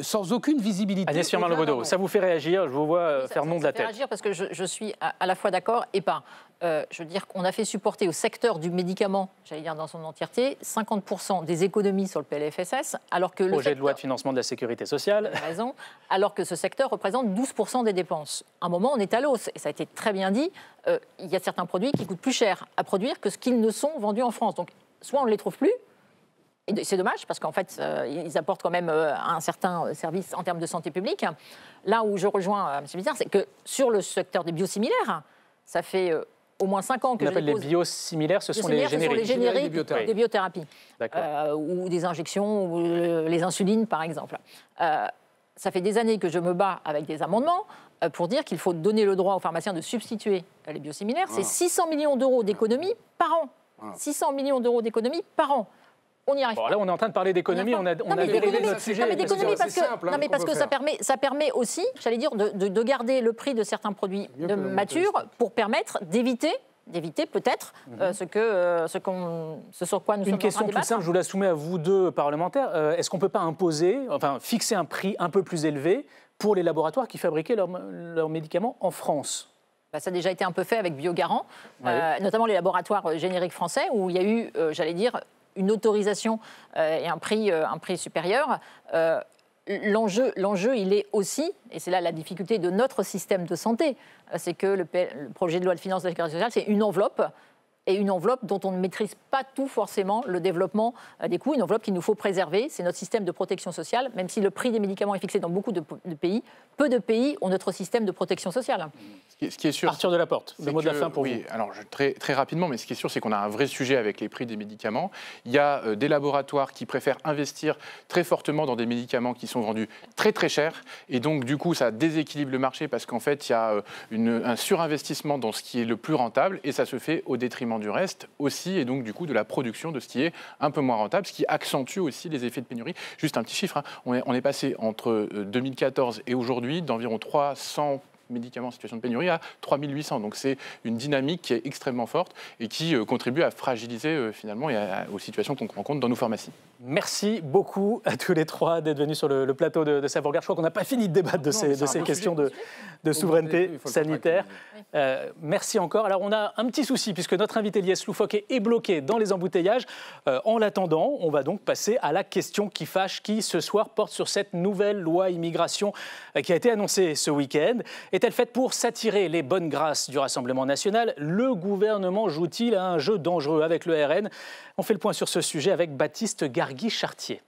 sans aucune visibilité. Agnès Firmin-Le Bodo, ça vous fait réagir? Je vous vois faire non de la tête. Ça fait réagir parce que je suis à la fois d'accord et pas. Je veux dire qu'on a fait supporter au secteur du médicament, j'allais dire dans son entièreté, 50% des économies sur le PLFSS, alors que projet de loi de financement de la sécurité sociale. Vous avez raison, alors que ce secteur représente 12% des dépenses. À un moment, on est à l'os, et ça a été très bien dit, il y a certains produits qui coûtent plus cher à produire que ce qu'ils ne sont vendus en France. Donc, soit on ne les trouve plus, et c'est dommage parce qu'en fait, ils apportent quand même un certain service en termes de santé publique. Là où je rejoins M. Bizard, c'est que sur le secteur des biosimilaires, ça fait au moins 5 ans que je les biosimilaires, ce sont les génériques des biothérapies. Ou des injections, ou les insulines, par exemple. Ça fait des années que je me bats avec des amendements pour dire qu'il faut donner le droit aux pharmaciens de substituer les biosimilaires. C'est 600 millions d'euros d'économies par an. 600 millions d'euros d'économies par an. On y arrive. Bon, là, on est en train de parler d'économie, on a dérivé de notre sujet. Non, mais d'économie parce que ça permet aussi, j'allais dire, de garder le prix de certains produits matures pour permettre d'éviter peut-être ce sur quoi nous sommes en train de débattre. Une question toute simple, je vous la soumets à vous deux parlementaires. Est-ce qu'on ne peut pas fixer un prix un peu plus élevé pour les laboratoires qui fabriquaient leurs médicaments en France? Ça a déjà été un peu fait avec Biogarant, notamment les laboratoires génériques français, où il y a eu, j'allais dire, une autorisation et un prix supérieur. L'enjeu, il est aussi, et c'est là la difficulté de notre système de santé, c'est que le projet de loi de finances de la sécurité sociale, c'est une enveloppe et une enveloppe dont on ne maîtrise pas tout forcément le développement des coûts, une enveloppe qu'il nous faut préserver. C'est notre système de protection sociale, même si le prix des médicaments est fixé dans beaucoup de pays. Peu de pays ont notre système de protection sociale. Ce qui est sûr, Arthur Delaporte, le mot de la fin pour vous. Oui, alors très rapidement, mais ce qui est sûr, c'est qu'on a un vrai sujet avec les prix des médicaments. Il y a des laboratoires qui préfèrent investir très fortement dans des médicaments qui sont vendus très très cher, et donc du coup ça déséquilibre le marché parce qu'en fait il y a un surinvestissement dans ce qui est le plus rentable et ça se fait au détriment du reste aussi, et donc du coup de la production de ce qui est un peu moins rentable, ce qui accentue aussi les effets de pénurie. Juste un petit chiffre, hein. On est passé entre 2014 et aujourd'hui d'environ 300 médicaments en situation de pénurie à 3800. Donc c'est une dynamique qui est extrêmement forte et qui contribue à fragiliser finalement et aux situations qu'on rencontre dans nos pharmacies. Merci beaucoup à tous les trois d'être venus sur le plateau de Savoir-Garde. Je crois qu'on n'a pas fini de débattre de ces questions de souveraineté sanitaire. Merci encore. Alors on a un petit souci puisque notre invité Lies Loufoque est bloqué dans les embouteillages. En l'attendant, on va donc passer à la question qui fâche, qui ce soir porte sur cette nouvelle loi immigration qui a été annoncée ce week-end. Est-elle faite pour s'attirer les bonnes grâces du Rassemblement national? Le gouvernement joue-t-il à un jeu dangereux avec le RN? On fait le point sur ce sujet avec Baptiste Gargui-Chartier.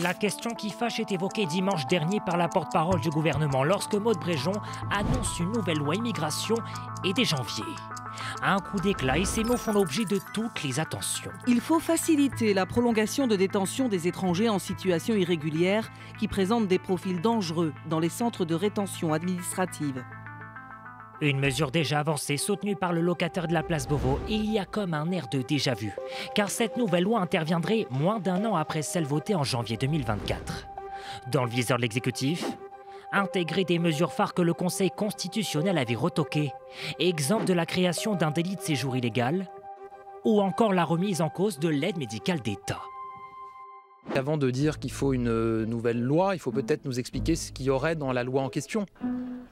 La question qui fâche est évoquée dimanche dernier par la porte-parole du gouvernement lorsque Maud Bréjon annonce une nouvelle loi immigration et dès janvier. Un coup d'éclat et ces mots font l'objet de toutes les attentions. Il faut faciliter la prolongation de détention des étrangers en situation irrégulière qui présentent des profils dangereux dans les centres de rétention administrative. Une mesure déjà avancée, soutenue par le locataire de la place Beauvau, et il y a comme un air de déjà-vu. Car cette nouvelle loi interviendrait moins d'un an après celle votée en janvier 2024. Dans le viseur de l'exécutif, intégrer des mesures phares que le Conseil constitutionnel avait retoquées, exemple de la création d'un délit de séjour illégal, ou encore la remise en cause de l'aide médicale d'État. Avant de dire qu'il faut une nouvelle loi, il faut peut-être nous expliquer ce qu'il y aurait dans la loi en question.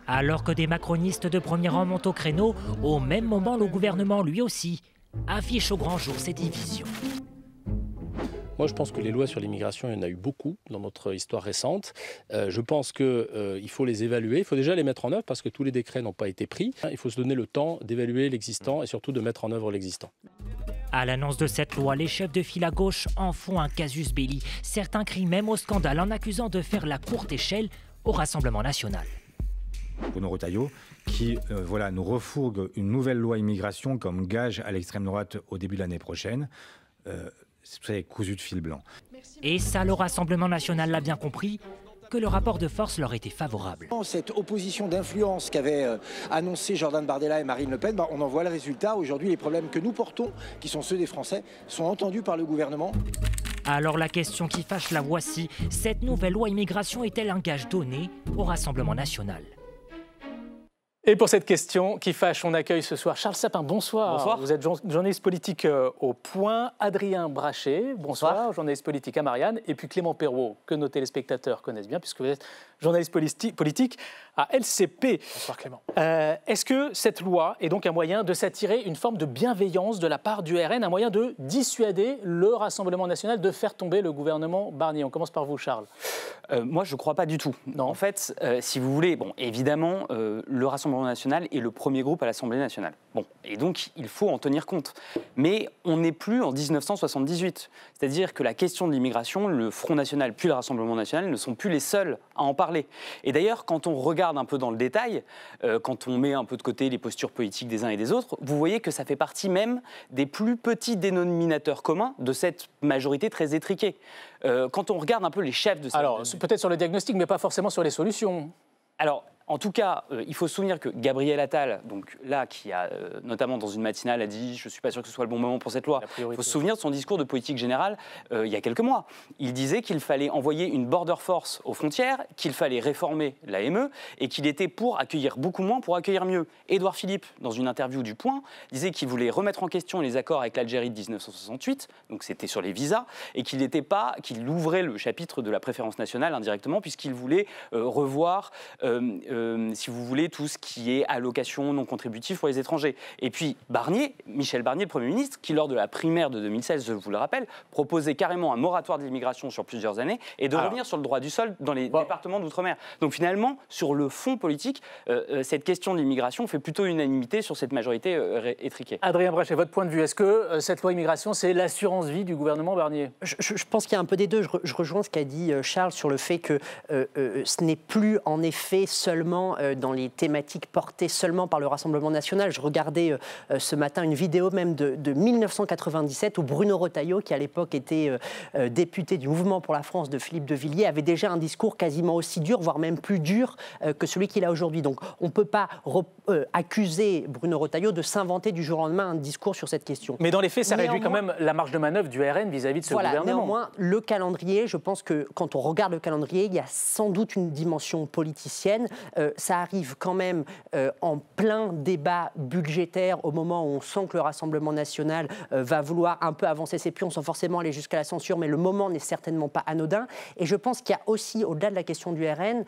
Alors que des macronistes de premier rang montent au créneau, au même moment le gouvernement lui aussi affiche au grand jour ses divisions. Moi, je pense que les lois sur l'immigration, il y en a eu beaucoup dans notre histoire récente. Je pense qu'il faut les évaluer. Il faut déjà les mettre en œuvre parce que tous les décrets n'ont pas été pris. Il faut se donner le temps d'évaluer l'existant et surtout de mettre en œuvre l'existant. À l'annonce de cette loi, les chefs de file à gauche en font un casus belli. Certains crient même au scandale en accusant de faire la courte échelle au Rassemblement national. Bruno Retailleau, qui nous refourgue une nouvelle loi immigration comme gage à l'extrême droite au début de l'année prochaine. C'est cousu de fil blanc. Et ça, le Rassemblement national l'a bien compris, que le rapport de force leur était favorable. Cette opposition d'influence qu'avaient annoncé Jordan Bardella et Marine Le Pen, on en voit le résultat. Aujourd'hui, les problèmes que nous portons, qui sont ceux des Français, sont entendus par le gouvernement. Alors la question qui fâche, la voici. Cette nouvelle loi immigration est-elle un gage donné au Rassemblement national ? Et pour cette question qui fâche, on accueille ce soir Charles Sapin. Bonsoir. Bonsoir. Vous êtes journaliste politique au Point. Adrien Brachet, bonsoir, journaliste politique à Marianne. Et puis Clément Perrault, que nos téléspectateurs connaissent bien, puisque vous êtes journaliste politique à LCP. Bonsoir Clément. Est-ce que cette loi est donc un moyen de s'attirer une forme de bienveillance de la part du RN, un moyen de dissuader le Rassemblement national de faire tomber le gouvernement Barnier? On commence par vous, Charles. Moi, je ne crois pas du tout. Non. En fait, si vous voulez, évidemment, le Rassemblement national est le premier groupe à l'Assemblée nationale. Et donc, il faut en tenir compte. Mais on n'est plus en 1978. C'est-à-dire que la question de l'immigration, le Front national puis le Rassemblement national ne sont plus les seuls à en parler. Et d'ailleurs, quand on regarde un peu dans le détail, quand on met un peu de côté les postures politiques des uns et des autres, vous voyez que ça fait partie même des plus petits dénominateurs communs de cette majorité très étriquée. Quand on regarde un peu les chefs de cette... Alors, peut-être sur le diagnostic, mais pas forcément sur les solutions. Alors, en tout cas, il faut se souvenir que Gabriel Attal, donc là, qui a notamment dans une matinale a dit « je ne suis pas sûr que ce soit le bon moment pour cette loi », il faut se souvenir de son discours de politique générale il y a quelques mois. Il disait qu'il fallait envoyer une border force aux frontières, qu'il fallait réformer l'AME et qu'il était pour accueillir beaucoup moins, pour accueillir mieux. Édouard Philippe, dans une interview du Point, disait qu'il voulait remettre en question les accords avec l'Algérie de 1968, donc c'était sur les visas, et qu'il ouvrait le chapitre de la préférence nationale indirectement, puisqu'il voulait revoir si vous voulez, tout ce qui est allocation non contributive pour les étrangers. Et puis Michel Barnier, le Premier ministre, qui lors de la primaire de 2016, je vous le rappelle, proposait carrément un moratoire de l'immigration sur plusieurs années et de revenir sur le droit du sol dans les départements d'outre-mer. Donc finalement, sur le fond politique, cette question de l'immigration fait plutôt unanimité sur cette majorité étriquée. Adrien Brechet, votre point de vue, est-ce que cette loi immigration, c'est l'assurance vie du gouvernement Barnier? Je pense qu'il y a un peu des deux. Je rejoins ce qu'a dit Charles sur le fait que ce n'est plus en effet seulement dans les thématiques portées seulement par le Rassemblement national. Je regardais ce matin une vidéo même de 1997 où Bruno Retailleau, qui à l'époque était député du Mouvement pour la France de Philippe de Villiers, avait déjà un discours quasiment aussi dur, voire même plus dur que celui qu'il a aujourd'hui. Donc on ne peut pas accuser Bruno Retailleau de s'inventer du jour au lendemain un discours sur cette question. Mais dans les faits, ça réduit quand même la marge de manœuvre du RN vis-à-vis de ce gouvernement. Néanmoins, le calendrier, je pense que quand on regarde le calendrier, il y a sans doute une dimension politicienne. Ça arrive quand même en plein débat budgétaire au moment où on sent que le Rassemblement national va vouloir un peu avancer ses pions sans forcément aller jusqu'à la censure, mais le moment n'est certainement pas anodin. Et je pense qu'il y a aussi, au-delà de la question du RN,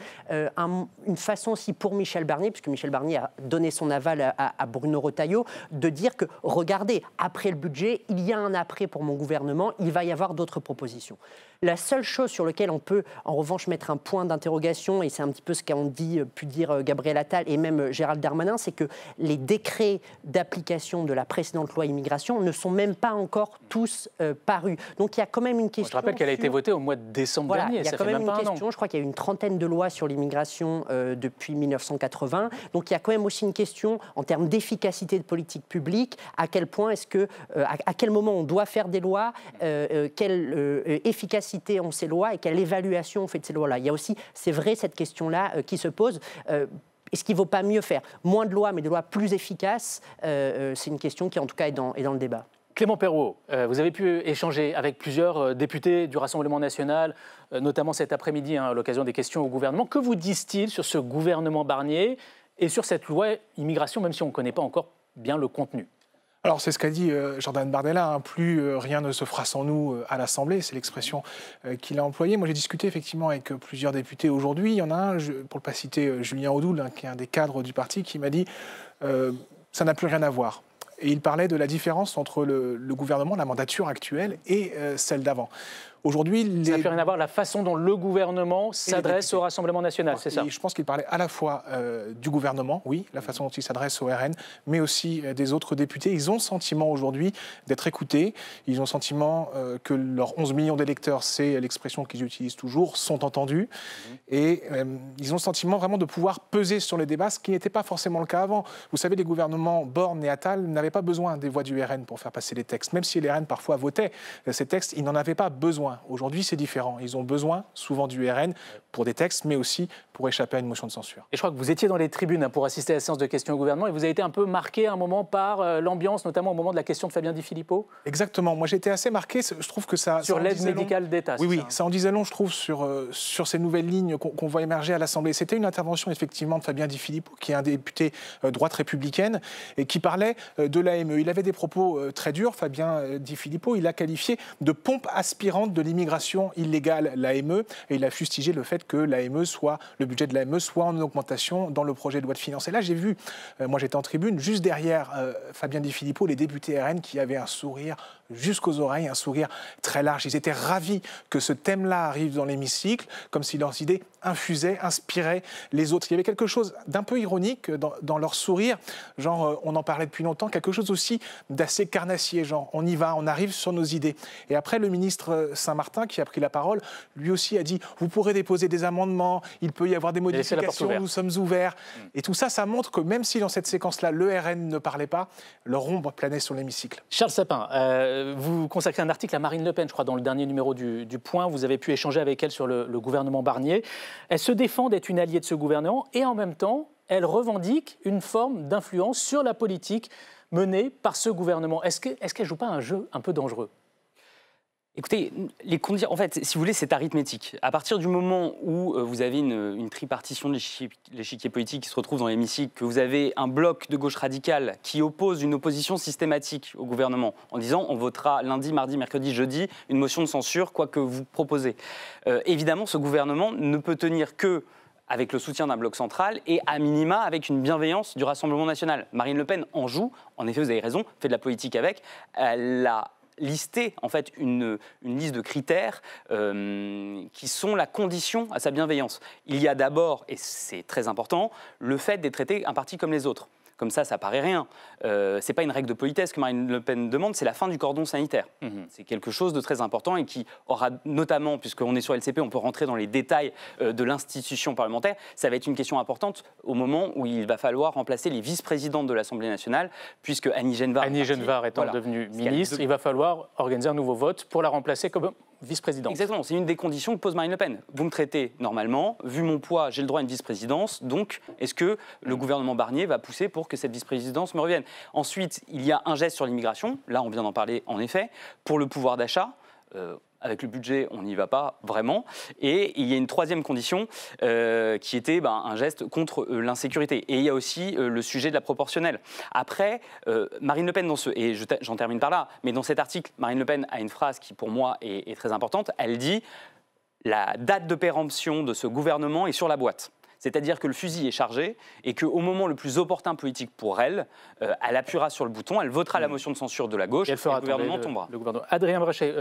une façon aussi pour Michel Barnier, puisque Michel Barnier a donné son aval à Bruno Retailleau, de dire que, regardez, après le budget, il y a un après pour mon gouvernement, il va y avoir d'autres propositions. La seule chose sur laquelle on peut, en revanche, mettre un point d'interrogation, et c'est un petit peu ce qu'ont pu dire Gabriel Attal et même Gérald Darmanin, c'est que les décrets d'application de la précédente loi immigration ne sont même pas encore tous parus. Donc il y a quand même une question... Je rappelle qu'elle a été votée au mois de décembre dernier, il y a quand même une question, je crois qu'il y a une trentaine de lois sur l'immigration depuis 1980. Donc il y a quand même aussi une question en termes d'efficacité de politique publique, à quel point est-ce que, à quel moment on doit faire des lois, quelle efficacité ont ces lois et quelle évaluation on fait de ces lois-là. Il y a aussi, c'est vrai, cette question-là qui se pose. Est-ce qu'il ne vaut pas mieux faire moins de lois, mais des lois plus efficaces? C'est une question qui, en tout cas, est dans le débat. Clément Perrault, vous avez pu échanger avec plusieurs députés du Rassemblement national, notamment cet après-midi, à l'occasion des questions au gouvernement. Que vous disent-ils sur ce gouvernement Barnier et sur cette loi immigration, même si on ne connaît pas encore bien le contenu? Alors c'est ce qu'a dit Jordan Bardella, hein, plus rien ne se fera sans nous à l'Assemblée, c'est l'expression qu'il a employée. Moi j'ai discuté effectivement avec plusieurs députés aujourd'hui. Il y en a un, pour ne pas citer Julien Audoul, hein, qui est un des cadres du parti, qui m'a dit ça n'a plus rien à voir. Et il parlait de la différence entre le gouvernement, la mandature actuelle et celle d'avant. Aujourd'hui, ça n'a plus rien à voir la façon dont le gouvernement s'adresse au Rassemblement national, c'est ça? Et je pense qu'il parlait à la fois du gouvernement, oui, la façon dont il s'adresse au RN, mais aussi des autres députés. Ils ont le sentiment aujourd'hui d'être écoutés. Ils ont le sentiment que leurs 11 millions d'électeurs, c'est l'expression qu'ils utilisent toujours, sont entendus. Et ils ont le sentiment vraiment de pouvoir peser sur les débats, ce qui n'était pas forcément le cas avant. Vous savez, les gouvernements Borne et Attal n'avaient pas besoin des voix du RN pour faire passer les textes. Même si les RN parfois votaient ces textes, ils n'en avaient pas besoin. Aujourd'hui, c'est différent. Ils ont besoin souvent du RN pour des textes, mais aussi pour échapper à une motion de censure. Et je crois que vous étiez dans les tribunes pour assister à la séance de questions au gouvernement et vous avez été un peu marqué à un moment par l'ambiance, notamment au moment de la question de Fabien Di Filippo. Exactement. Moi, j'ai été assez marqué. Je trouve que ça... Sur l'aide médicale d'État. Oui, ça en disait long, je trouve, sur ces nouvelles lignes qu'on voit émerger à l'Assemblée. C'était une intervention, effectivement, de Fabien Di Filippo, qui est un député droite républicaine, et qui parlait de l'AME. Il avait des propos très durs, Fabien Di Filippo. Il a qualifié de pompe aspirante de l'immigration illégale l'AME, et il a fustigé le fait que le budget de l'AME soit en augmentation dans le projet de loi de finances. Et là, j'ai vu, moi j'étais en tribune, juste derrière Fabien Di Filippo, les députés RN qui avaient un sourire jusqu'aux oreilles, un sourire très large. Ils étaient ravis que ce thème-là arrive dans l'hémicycle, comme si leurs idées infusaient, inspiraient les autres. Il y avait quelque chose d'un peu ironique dans leur sourire, genre on en parlait depuis longtemps, quelque chose aussi d'assez carnassier, genre on y va, on arrive sur nos idées. Et après, le ministre Saint-Martin, qui a pris la parole, lui aussi a dit « vous pourrez déposer des amendements, il peut y avoir des modifications, nous sommes ouverts ». Et tout ça, ça montre que même si dans cette séquence-là, le RN ne parlait pas, leur ombre planait sur l'hémicycle. Charles Sapin, vous consacrez un article à Marine Le Pen, je crois, dans le dernier numéro du Point. Vous avez pu échanger avec elle sur le gouvernement Barnier. Elle se défend d'être une alliée de ce gouvernement et en même temps, elle revendique une forme d'influence sur la politique menée par ce gouvernement. Est-ce qu'elle ne joue pas un jeu un peu dangereux ? Écoutez, en fait, si vous voulez, c'est arithmétique. À partir du moment où vous avez une tripartition de l'échiquier politique qui se retrouve dans l'hémicycle, que vous avez un bloc de gauche radicale qui oppose une opposition systématique au gouvernement, en disant on votera lundi, mardi, mercredi, jeudi une motion de censure, quoi que vous proposez. Évidemment, ce gouvernement ne peut tenir que avec le soutien d'un bloc central et à minima avec une bienveillance du Rassemblement national. Marine Le Pen en joue, en effet vous avez raison, fait de la politique avec, elle a listé en fait une liste de critères qui sont la condition à sa bienveillance. Il y a d'abord, et c'est très important, le fait d'être traité un parti comme les autres. Comme ça paraît rien. C'est pas une règle de politesse que Marine Le Pen demande, c'est la fin du cordon sanitaire. C'est quelque chose de très important et qui aura notamment, puisqu'on est sur LCP, on peut rentrer dans les détails de l'institution parlementaire, ça va être une question importante au moment où il va falloir remplacer les vice-présidentes de l'Assemblée nationale, puisque Annie Genevard étant devenue ministre, il va falloir organiser un nouveau vote pour la remplacer comme vice-présidente. Exactement, c'est une des conditions que pose Marine Le Pen. Vous me traitez normalement, vu mon poids, j'ai le droit à une vice-présidence, donc est-ce que le gouvernement Barnier va pousser pour que cette vice-présidence me revienne? Ensuite, il y a un geste sur l'immigration, là on vient d'en parler en effet, pour le pouvoir d'achat. Avec le budget, on n'y va pas vraiment. Et il y a une troisième condition qui était un geste contre l'insécurité. Et il y a aussi le sujet de la proportionnelle. Après, Marine Le Pen, et j'en termine par là, mais dans cet article, Marine Le Pen a une phrase qui, pour moi, est très importante. Elle dit « La date de péremption de ce gouvernement est sur la boîte ». C'est-à-dire que le fusil est chargé et qu'au moment le plus opportun politique pour elle, elle appuiera sur le bouton, elle votera la motion de censure de la gauche et le gouvernement tombera. Adrien Brechet,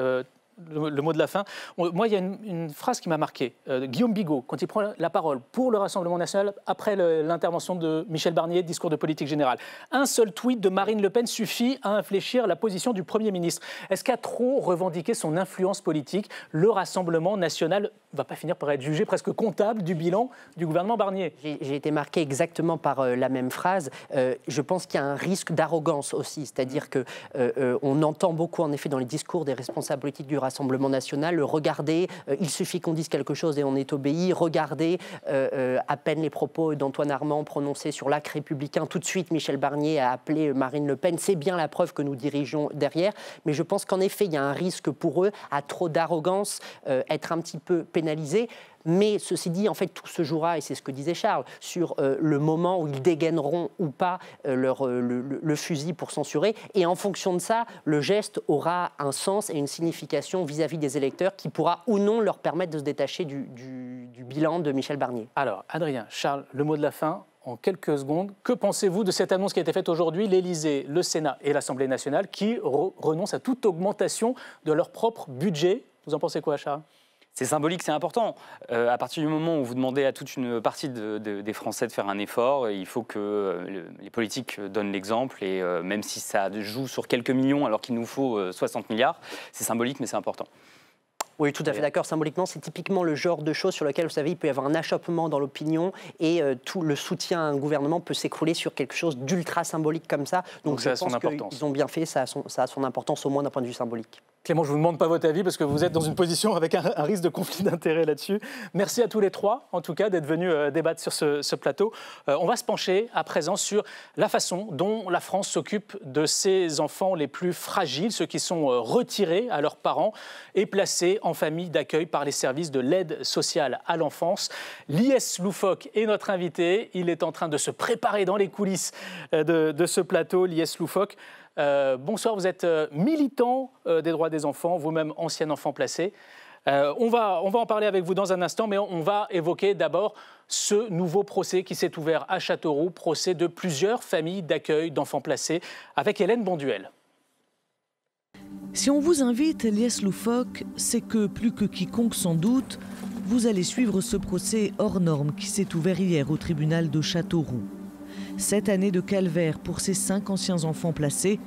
le mot de la fin. Moi, il y a une phrase qui m'a marqué. Guillaume Bigot, quand il prend la parole pour le Rassemblement national, après l'intervention de Michel Barnier, discours de politique générale, un seul tweet de Marine Le Pen suffit à infléchir la position du Premier ministre. Est-ce qu'à trop revendiquer son influence politique, le Rassemblement national ne va pas finir par être jugé presque comptable du bilan du gouvernement Barnier? J'ai été marqué exactement par la même phrase. Je pense qu'il y a un risque d'arrogance aussi, c'est-à-dire qu'on entend beaucoup en effet dans les discours des responsables politiques du Rassemblement national, regardez, il suffit qu'on dise quelque chose et on est obéi, regardez à peine les propos d'Antoine Armand prononcés sur l'acte républicain, tout de suite Michel Barnier a appelé Marine Le Pen, c'est bien la preuve que nous dirigeons derrière, mais je pense qu'en effet il y a un risque pour eux à trop d'arrogance, être un petit peu pénalisé. Mais ceci dit, en fait, tout se jouera, et c'est ce que disait Charles, sur le moment où ils dégaineront ou pas le fusil pour censurer. Et en fonction de ça, le geste aura un sens et une signification vis-à-vis des électeurs qui pourra ou non leur permettre de se détacher du bilan de Michel Barnier. Alors, Adrien, Charles, le mot de la fin, en quelques secondes. Que pensez-vous de cette annonce qui a été faite aujourd'hui, l'Élysée, le Sénat et l'Assemblée nationale, qui renoncent à toute augmentation de leur propre budget? Vous en pensez quoi, Charles? C'est symbolique, c'est important. À partir du moment où vous demandez à toute une partie des Français de faire un effort, il faut que les politiques donnent l'exemple. Et même si ça joue sur quelques millions alors qu'il nous faut 60 milliards, c'est symbolique, mais c'est important. Oui, tout à fait d'accord. Symboliquement, c'est typiquement le genre de choses sur lequel, vous savez, il peut y avoir un achoppement dans l'opinion et tout le soutien à un gouvernement peut s'écrouler sur quelque chose d'ultra symbolique comme ça. Donc je pense qu'ils ont bien fait, ça a son importance, au moins d'un point de vue symbolique. Clément, je ne vous demande pas votre avis parce que vous êtes dans une position avec un risque de conflit d'intérêts là-dessus. Merci à tous les trois, en tout cas, d'être venus débattre sur ce plateau. On va se pencher à présent sur la façon dont la France s'occupe de ses enfants les plus fragiles, ceux qui sont retirés à leurs parents et placés en famille d'accueil par les services de l'aide sociale à l'enfance. Lies Loufoque est notre invité. Il est en train de se préparer dans les coulisses de ce plateau. Lies Loufoque. Bonsoir, vous êtes militant des droits des enfants, vous-même ancien enfant placé. On va en parler avec vous dans un instant, mais on va évoquer d'abord ce nouveau procès qui s'est ouvert à Châteauroux, procès de plusieurs familles d'accueil d'enfants placés, avec Hélène Bonduel. Si on vous invite, Lies Loufoque, c'est que plus que quiconque sans doute, vous allez suivre ce procès hors norme qui s'est ouvert hier au tribunal de Châteauroux. 7 années de calvaire pour ces 5 anciens enfants placés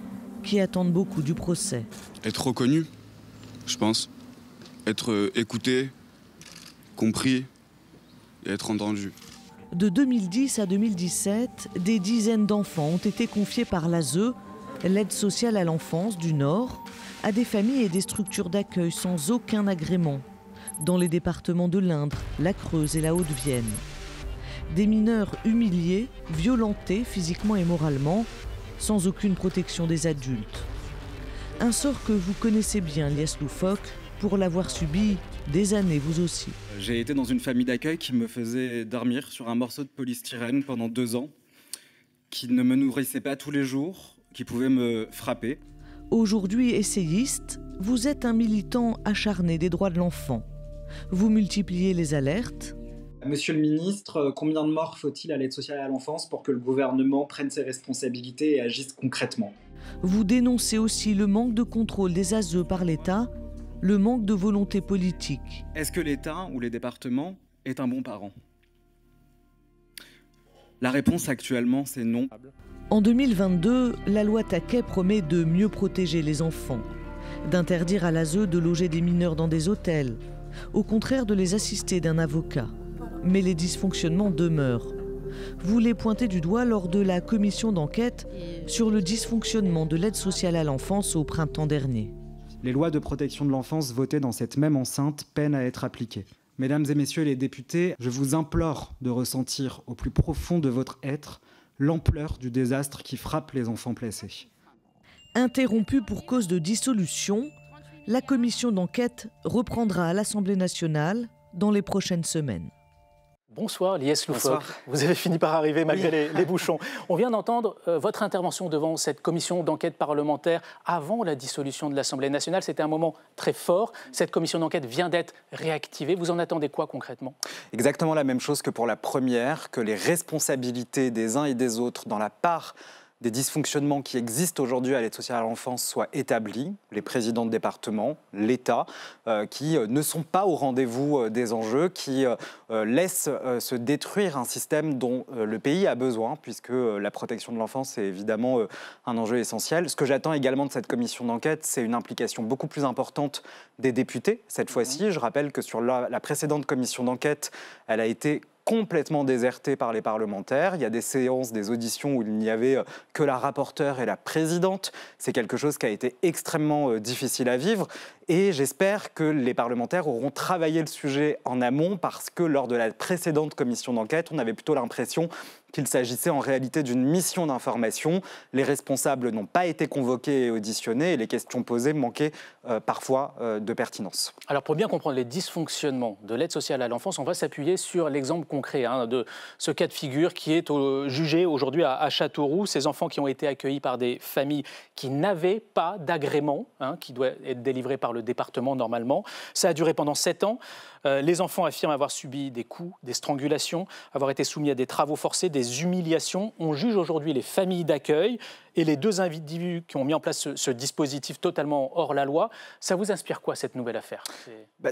qui attendent beaucoup du procès. Être reconnu, je pense. Être écouté, compris et être entendu. De 2010 à 2017, des dizaines d'enfants ont été confiés par l'ASE, l'aide sociale à l'enfance du Nord, à des familles et des structures d'accueil sans aucun agrément, dans les départements de l'Indre, la Creuse et la Haute-Vienne. Des mineurs humiliés, violentés physiquement et moralement, sans aucune protection des adultes. Un sort que vous connaissez bien, Lies Loufoque, pour l'avoir subi des années vous aussi. J'ai été dans une famille d'accueil qui me faisait dormir sur un morceau de polystyrène pendant 2 ans, qui ne me nourrissait pas tous les jours, qui pouvait me frapper. Aujourd'hui essayiste, vous êtes un militant acharné des droits de l'enfant. Vous multipliez les alertes. Monsieur le ministre, combien de morts faut-il à l'aide sociale à l'enfance pour que le gouvernement prenne ses responsabilités et agisse concrètement? Vous dénoncez aussi le manque de contrôle des ASE par l'État, le manque de volonté politique. Est-ce que l'État ou les départements est un bon parent? La réponse actuellement, c'est non. En 2022, la loi Taquet promet de mieux protéger les enfants, d'interdire à l'ASE de loger des mineurs dans des hôtels, au contraire de les assister d'un avocat. Mais les dysfonctionnements demeurent. Vous les pointez du doigt lors de la commission d'enquête sur le dysfonctionnement de l'aide sociale à l'enfance au printemps dernier. Les lois de protection de l'enfance votées dans cette même enceinte peinent à être appliquées. Mesdames et messieurs les députés, je vous implore de ressentir au plus profond de votre être l'ampleur du désastre qui frappe les enfants placés. Interrompue pour cause de dissolution, la commission d'enquête reprendra à l'Assemblée nationale dans les prochaines semaines. Bonsoir Liès Loufoque. Vous avez fini par arriver malgré les bouchons. On vient d'entendre votre intervention devant cette commission d'enquête parlementaire avant la dissolution de l'Assemblée nationale. C'était un moment très fort. Cette commission d'enquête vient d'être réactivée. Vous en attendez quoi concrètement? Exactement la même chose que pour la première, que les responsabilités des uns et des autres dans la part des dysfonctionnements qui existent aujourd'hui à l'aide sociale à l'enfance soient établis, les présidents de département, l'État, qui ne sont pas au rendez-vous des enjeux, qui laissent se détruire un système dont le pays a besoin, puisque la protection de l'enfance est évidemment un enjeu essentiel. Ce que j'attends également de cette commission d'enquête, c'est une implication beaucoup plus importante des députés, cette fois-ci. Je rappelle que sur la précédente commission d'enquête, elle a été complètement déserté par les parlementaires. Il y a des séances, des auditions où il n'y avait que la rapporteure et la présidente. C'est quelque chose qui a été extrêmement difficile à vivre. Et j'espère que les parlementaires auront travaillé le sujet en amont parce que lors de la précédente commission d'enquête, on avait plutôt l'impression qu'il s'agissait en réalité d'une mission d'information. Les responsables n'ont pas été convoqués et auditionnés et les questions posées manquaient parfois de pertinence. Alors pour bien comprendre les dysfonctionnements de l'aide sociale à l'enfance, on va s'appuyer sur l'exemple concret de ce cas de figure qui est jugé aujourd'hui à Châteauroux. Ces enfants qui ont été accueillis par des familles qui n'avaient pas d'agrément, qui doit être délivré par le département normalement. Ça a duré pendant 7 ans. Les enfants affirment avoir subi des coups, des strangulations, avoir été soumis à des travaux forcés, des humiliations. On juge aujourd'hui les familles d'accueil et les 2 individus qui ont mis en place ce dispositif totalement hors la loi. Ça vous inspire quoi, cette nouvelle affaire?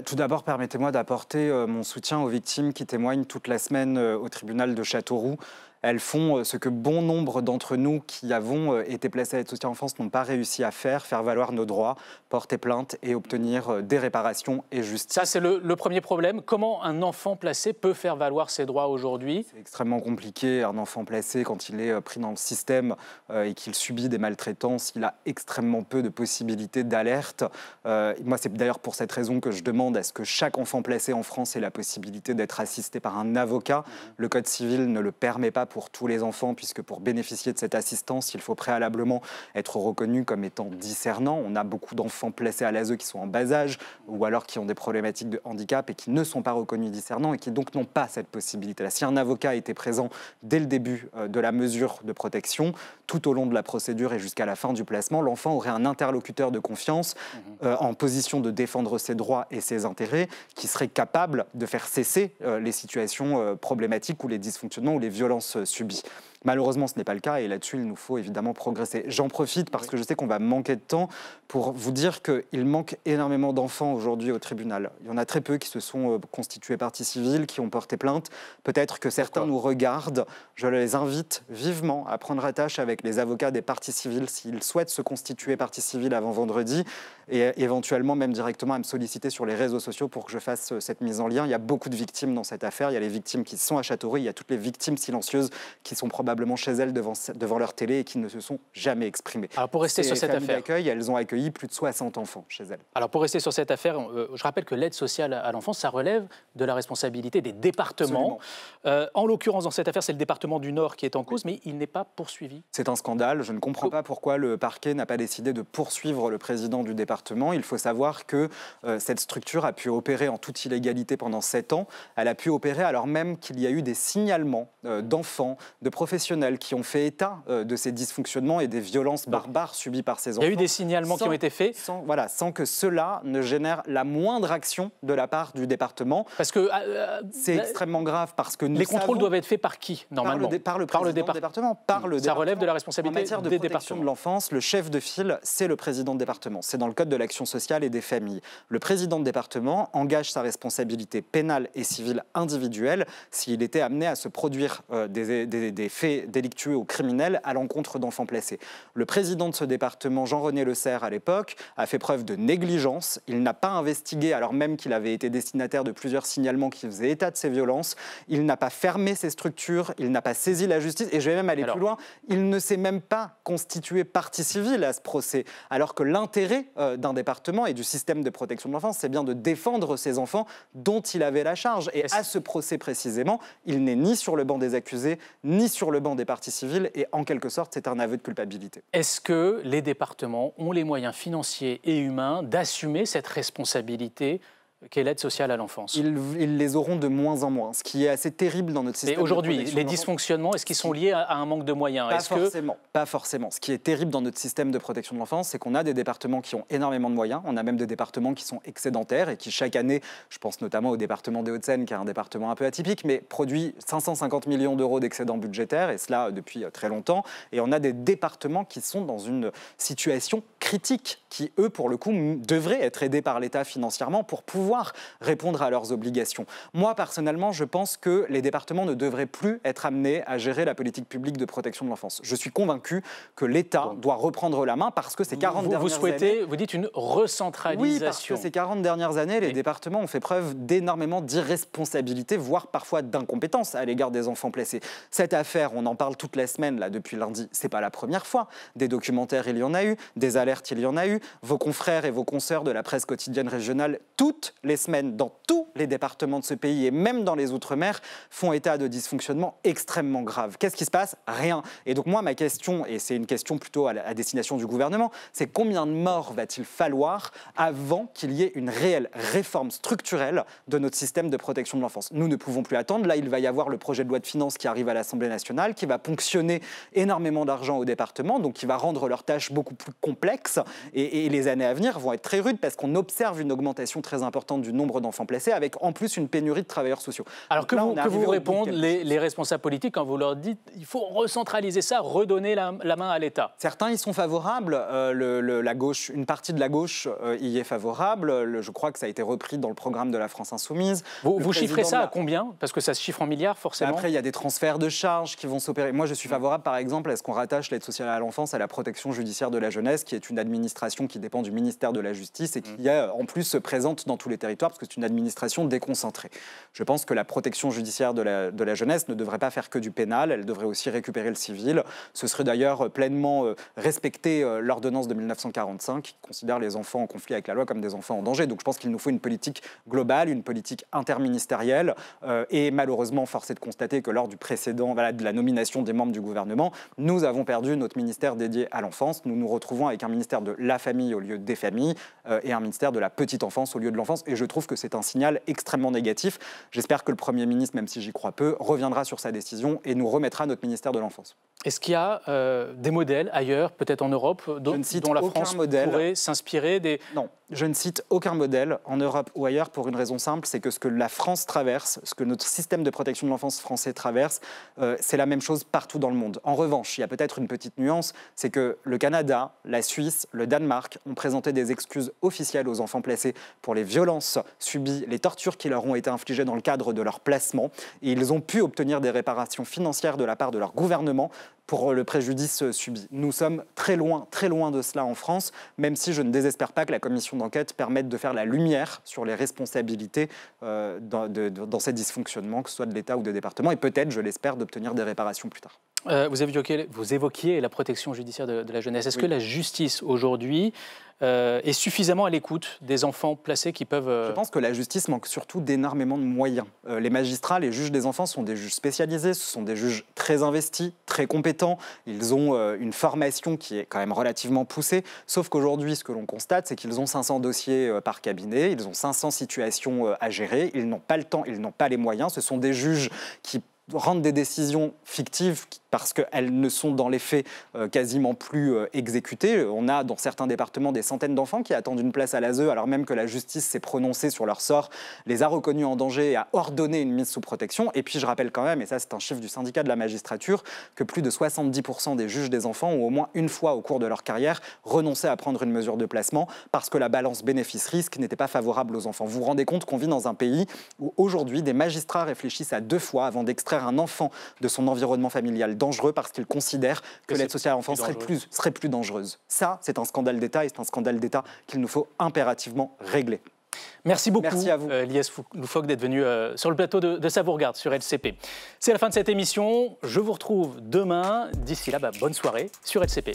Tout d'abord, permettez-moi d'apporter mon soutien aux victimes qui témoignent toute la semaine au tribunal de Châteauroux. Elles font ce que bon nombre d'entre nous qui avons été placés à l'aide sociale à l'enfance n'ont pas réussi à faire valoir nos droits, porter plainte et obtenir des réparations et justice. Ça, c'est le premier problème. Comment un enfant placé peut faire valoir ses droits aujourd'hui? C'est extrêmement compliqué. Un enfant placé, quand il est pris dans le système et qu'il subit des maltraitances, il a extrêmement peu de possibilités d'alerte. Moi, c'est d'ailleurs pour cette raison que je demande à ce que chaque enfant placé en France ait la possibilité d'être assisté par un avocat. Le Code civil ne le permet pas pour tous les enfants, puisque pour bénéficier de cette assistance, il faut préalablement être reconnu comme étant discernant. On a beaucoup d'enfants placés à l'ASE qui sont en bas âge ou alors qui ont des problématiques de handicap et qui ne sont pas reconnus discernants et qui donc n'ont pas cette possibilité-là. Si un avocat était présent dès le début de la mesure de protection, tout au long de la procédure et jusqu'à la fin du placement, l'enfant aurait un interlocuteur de confiance en position de défendre ses droits et ses intérêts, qui serait capable de faire cesser les situations problématiques ou les dysfonctionnements ou les violences subies. Malheureusement, ce n'est pas le cas et là-dessus, il nous faut évidemment progresser. J'en profite parce que je sais qu'on va manquer de temps pour vous dire qu'il manque énormément d'enfants aujourd'hui au tribunal. Il y en a très peu qui se sont constitués partie civile, qui ont porté plainte. Peut-être que certains nous regardent. Je les invite vivement à prendre attache avec les avocats des parties civiles s'ils souhaitent se constituer partie civile avant vendredi et éventuellement même directement à me solliciter sur les réseaux sociaux pour que je fasse cette mise en lien. Il y a beaucoup de victimes dans cette affaire. Il y a les victimes qui sont à Châteauroux, il y a toutes les victimes silencieuses qui sont probablement chez elles devant leur télé et qui ne se sont jamais exprimées. Alors pour rester sur cette affaire, elles ont accueilli plus de 60 enfants chez elles. Alors pour rester sur cette affaire, je rappelle que l'aide sociale à l'enfance, ça relève de la responsabilité des départements. En l'occurrence, dans cette affaire, c'est le département du Nord qui est en cause, mais il n'est pas poursuivi. C'est un scandale. Je ne comprends pas pourquoi le parquet n'a pas décidé de poursuivre le président du département département. Il faut savoir que cette structure a pu opérer en toute illégalité pendant 7 ans. Elle a pu opérer alors même qu'il y a eu des signalements d'enfants, de professionnels qui ont fait état de ces dysfonctionnements et des violences barbares subies par ces enfants. Il y a eu des signalements qui ont été faits sans que cela ne génère la moindre action de la part du département. Parce que c'est extrêmement grave parce que les contrôles doivent être faits par qui normalement? Par le président du département. Ça relève de la responsabilité en matière de protection de l'enfance, le chef de file, c'est le président de département. C'est dans le code de l'action sociale et des familles. Le président de département engage sa responsabilité pénale et civile individuelle s'il était amené à se produire des faits délictueux ou criminels à l'encontre d'enfants placés. Le président de ce département, Jean-René Le Serre, à l'époque, a fait preuve de négligence. Il n'a pas investigué alors même qu'il avait été destinataire de plusieurs signalements qui faisaient état de ces violences. Il n'a pas fermé ces structures, il n'a pas saisi la justice et je vais même aller plus loin, il ne s'est même pas constitué partie civile à ce procès. Alors que l'intérêt d'un département et du système de protection de l'enfance, c'est bien de défendre ces enfants dont il avait la charge. Et à ce procès précisément, il n'est ni sur le banc des accusés, ni sur le banc des parties civiles et en quelque sorte, c'est un aveu de culpabilité. Est-ce que les départements ont les moyens financiers et humains d'assumer cette responsabilité qu'est l'aide sociale à l'enfance? Ils les auront de moins en moins, ce qui est assez terrible dans notre système. Et aujourd'hui, les dysfonctionnements, est-ce qu'ils sont liés à un manque de moyens? Pas forcément. Ce qui est terrible dans notre système de protection de l'enfance, c'est qu'on a des départements qui ont énormément de moyens. On a même des départements qui sont excédentaires et qui, chaque année, je pense notamment au département des Hauts-de-Seine, qui est un département un peu atypique, mais produit 550 millions d'euros d'excédent budgétaire, et cela depuis très longtemps. Et on a des départements qui sont dans une situation critique, qui, eux, pour le coup, devraient être aidés par l'État financièrement pour pouvoir répondre à leurs obligations. Moi, personnellement, je pense que les départements ne devraient plus être amenés à gérer la politique publique de protection de l'enfance. Je suis convaincu que l'État doit reprendre la main parce que ces 40 dernières années... Vous dites une recentralisation. Oui, parce que ces 40 dernières années, les départements ont fait preuve d'énormément d'irresponsabilité, voire parfois d'incompétence à l'égard des enfants placés. Cette affaire, on en parle toute la semaine, là, depuis lundi, c'est pas la première fois. Des documentaires, il y en a eu, des alertes, il y en a eu. Vos confrères et vos consoeurs de la presse quotidienne régionale, toutes les semaines, dans tous les départements de ce pays et même dans les Outre-mer, font état de dysfonctionnements extrêmement graves. Qu'est-ce qui se passe? Rien. Et donc moi, ma question, et c'est une question plutôt à destination du gouvernement, c'est combien de morts va-t-il falloir avant qu'il y ait une réelle réforme structurelle de notre système de protection de l'enfance? Nous ne pouvons plus attendre. Là, il va y avoir le projet de loi de finances qui arrive à l'Assemblée nationale, qui va ponctionner énormément d'argent aux départements, donc qui va rendre leurs tâches beaucoup plus complexes. Et les années à venir vont être très rudes parce qu'on observe une augmentation très importante du nombre d'enfants placés, avec en plus une pénurie de travailleurs sociaux. Alors que vous répondent les responsables politiques quand vous leur dites il faut recentraliser ça, redonner la main à l'État? Certains y sont favorables, la gauche, une partie de la gauche y est favorable, je crois que ça a été repris dans le programme de la France Insoumise. Vous chiffrez ça à combien? Parce que ça se chiffre en milliards forcément. Après, il y a des transferts de charges qui vont s'opérer. Moi, je suis favorable par exemple à ce qu'on rattache l'aide sociale à l'enfance à la protection judiciaire de la jeunesse, qui est une administration qui dépend du ministère de la Justice et qui est en plus présente dans tous les territoires parce que c'est une administration déconcentrée. Je pense que la protection judiciaire de la jeunesse ne devrait pas faire que du pénal, elle devrait aussi récupérer le civil. Ce serait d'ailleurs pleinement respecter l'ordonnance de 1945 qui considère les enfants en conflit avec la loi comme des enfants en danger. Donc je pense qu'il nous faut une politique globale, une politique interministérielle et malheureusement, force est de constater que lors du précédent, de la nomination des membres du gouvernement, nous avons perdu notre ministère dédié à l'enfance. Nous nous retrouvons avec un ministère de la famille au lieu des familles et un ministère de la petite enfance au lieu de l'enfance. Et je trouve que c'est un signal extrêmement négatif. J'espère que le Premier ministre, même si j'y crois peu, reviendra sur sa décision et nous remettra notre ministère de l'enfance. Est-ce qu'il y a des modèles ailleurs, peut-être en Europe, dont la France pourrait s'inspirer des... Non, je ne cite aucun modèle en Europe ou ailleurs pour une raison simple, c'est que ce que la France traverse, ce que notre système de protection de l'enfance français traverse, c'est la même chose partout dans le monde. En revanche, il y a peut-être une petite nuance, c'est que le Canada, la Suisse, le Danemark ont présenté des excuses officielles aux enfants placés pour les violences subies, les tortures qui leur ont été infligées dans le cadre de leur placement. Et ils ont pu obtenir des réparations financières de la part de leur gouvernement pour le préjudice subi. Nous sommes très loin de cela en France, même si je ne désespère pas que la commission d'enquête permette de faire la lumière sur les responsabilités dans ces dysfonctionnements, que ce soit de l'État ou des départements, et peut-être, je l'espère, d'obtenir des réparations plus tard. Vous évoquiez la protection judiciaire de la jeunesse. Est-ce que la justice aujourd'hui est suffisamment à l'écoute des enfants placés qui peuvent... Je pense que la justice manque surtout d'énormément de moyens. Les magistrats, les juges des enfants sont des juges spécialisés, ce sont des juges très investis, très compétents. Ils ont une formation qui est quand même relativement poussée. Sauf qu'aujourd'hui, ce que l'on constate, c'est qu'ils ont 500 dossiers par cabinet, ils ont 500 situations à gérer, ils n'ont pas le temps, ils n'ont pas les moyens. Ce sont des juges qui rendent des décisions fictives parce qu'elles ne sont dans les faits quasiment plus exécutées. On a dans certains départements des centaines d'enfants qui attendent une place à l'ASE alors même que la justice s'est prononcée sur leur sort, les a reconnus en danger et a ordonné une mise sous protection. Et puis je rappelle quand même, et ça c'est un chiffre du syndicat de la magistrature, que plus de 70% des juges des enfants ont au moins une fois au cours de leur carrière renoncé à prendre une mesure de placement parce que la balance bénéfice-risque n'était pas favorable aux enfants. Vous vous rendez compte qu'on vit dans un pays où aujourd'hui des magistrats réfléchissent à 2 fois avant d'extraire un enfant de son environnement familial dangereux parce qu'ils considèrent que l'aide sociale à l'enfance serait plus dangereuse. Ça, c'est un scandale d'État et c'est un scandale d'État qu'il nous faut impérativement régler. Merci beaucoup, Merci à vous. Lies Loufoque, d'être venu sur le plateau de Ça vous regarde sur LCP. C'est la fin de cette émission. Je vous retrouve demain. D'ici là, bonne soirée sur LCP.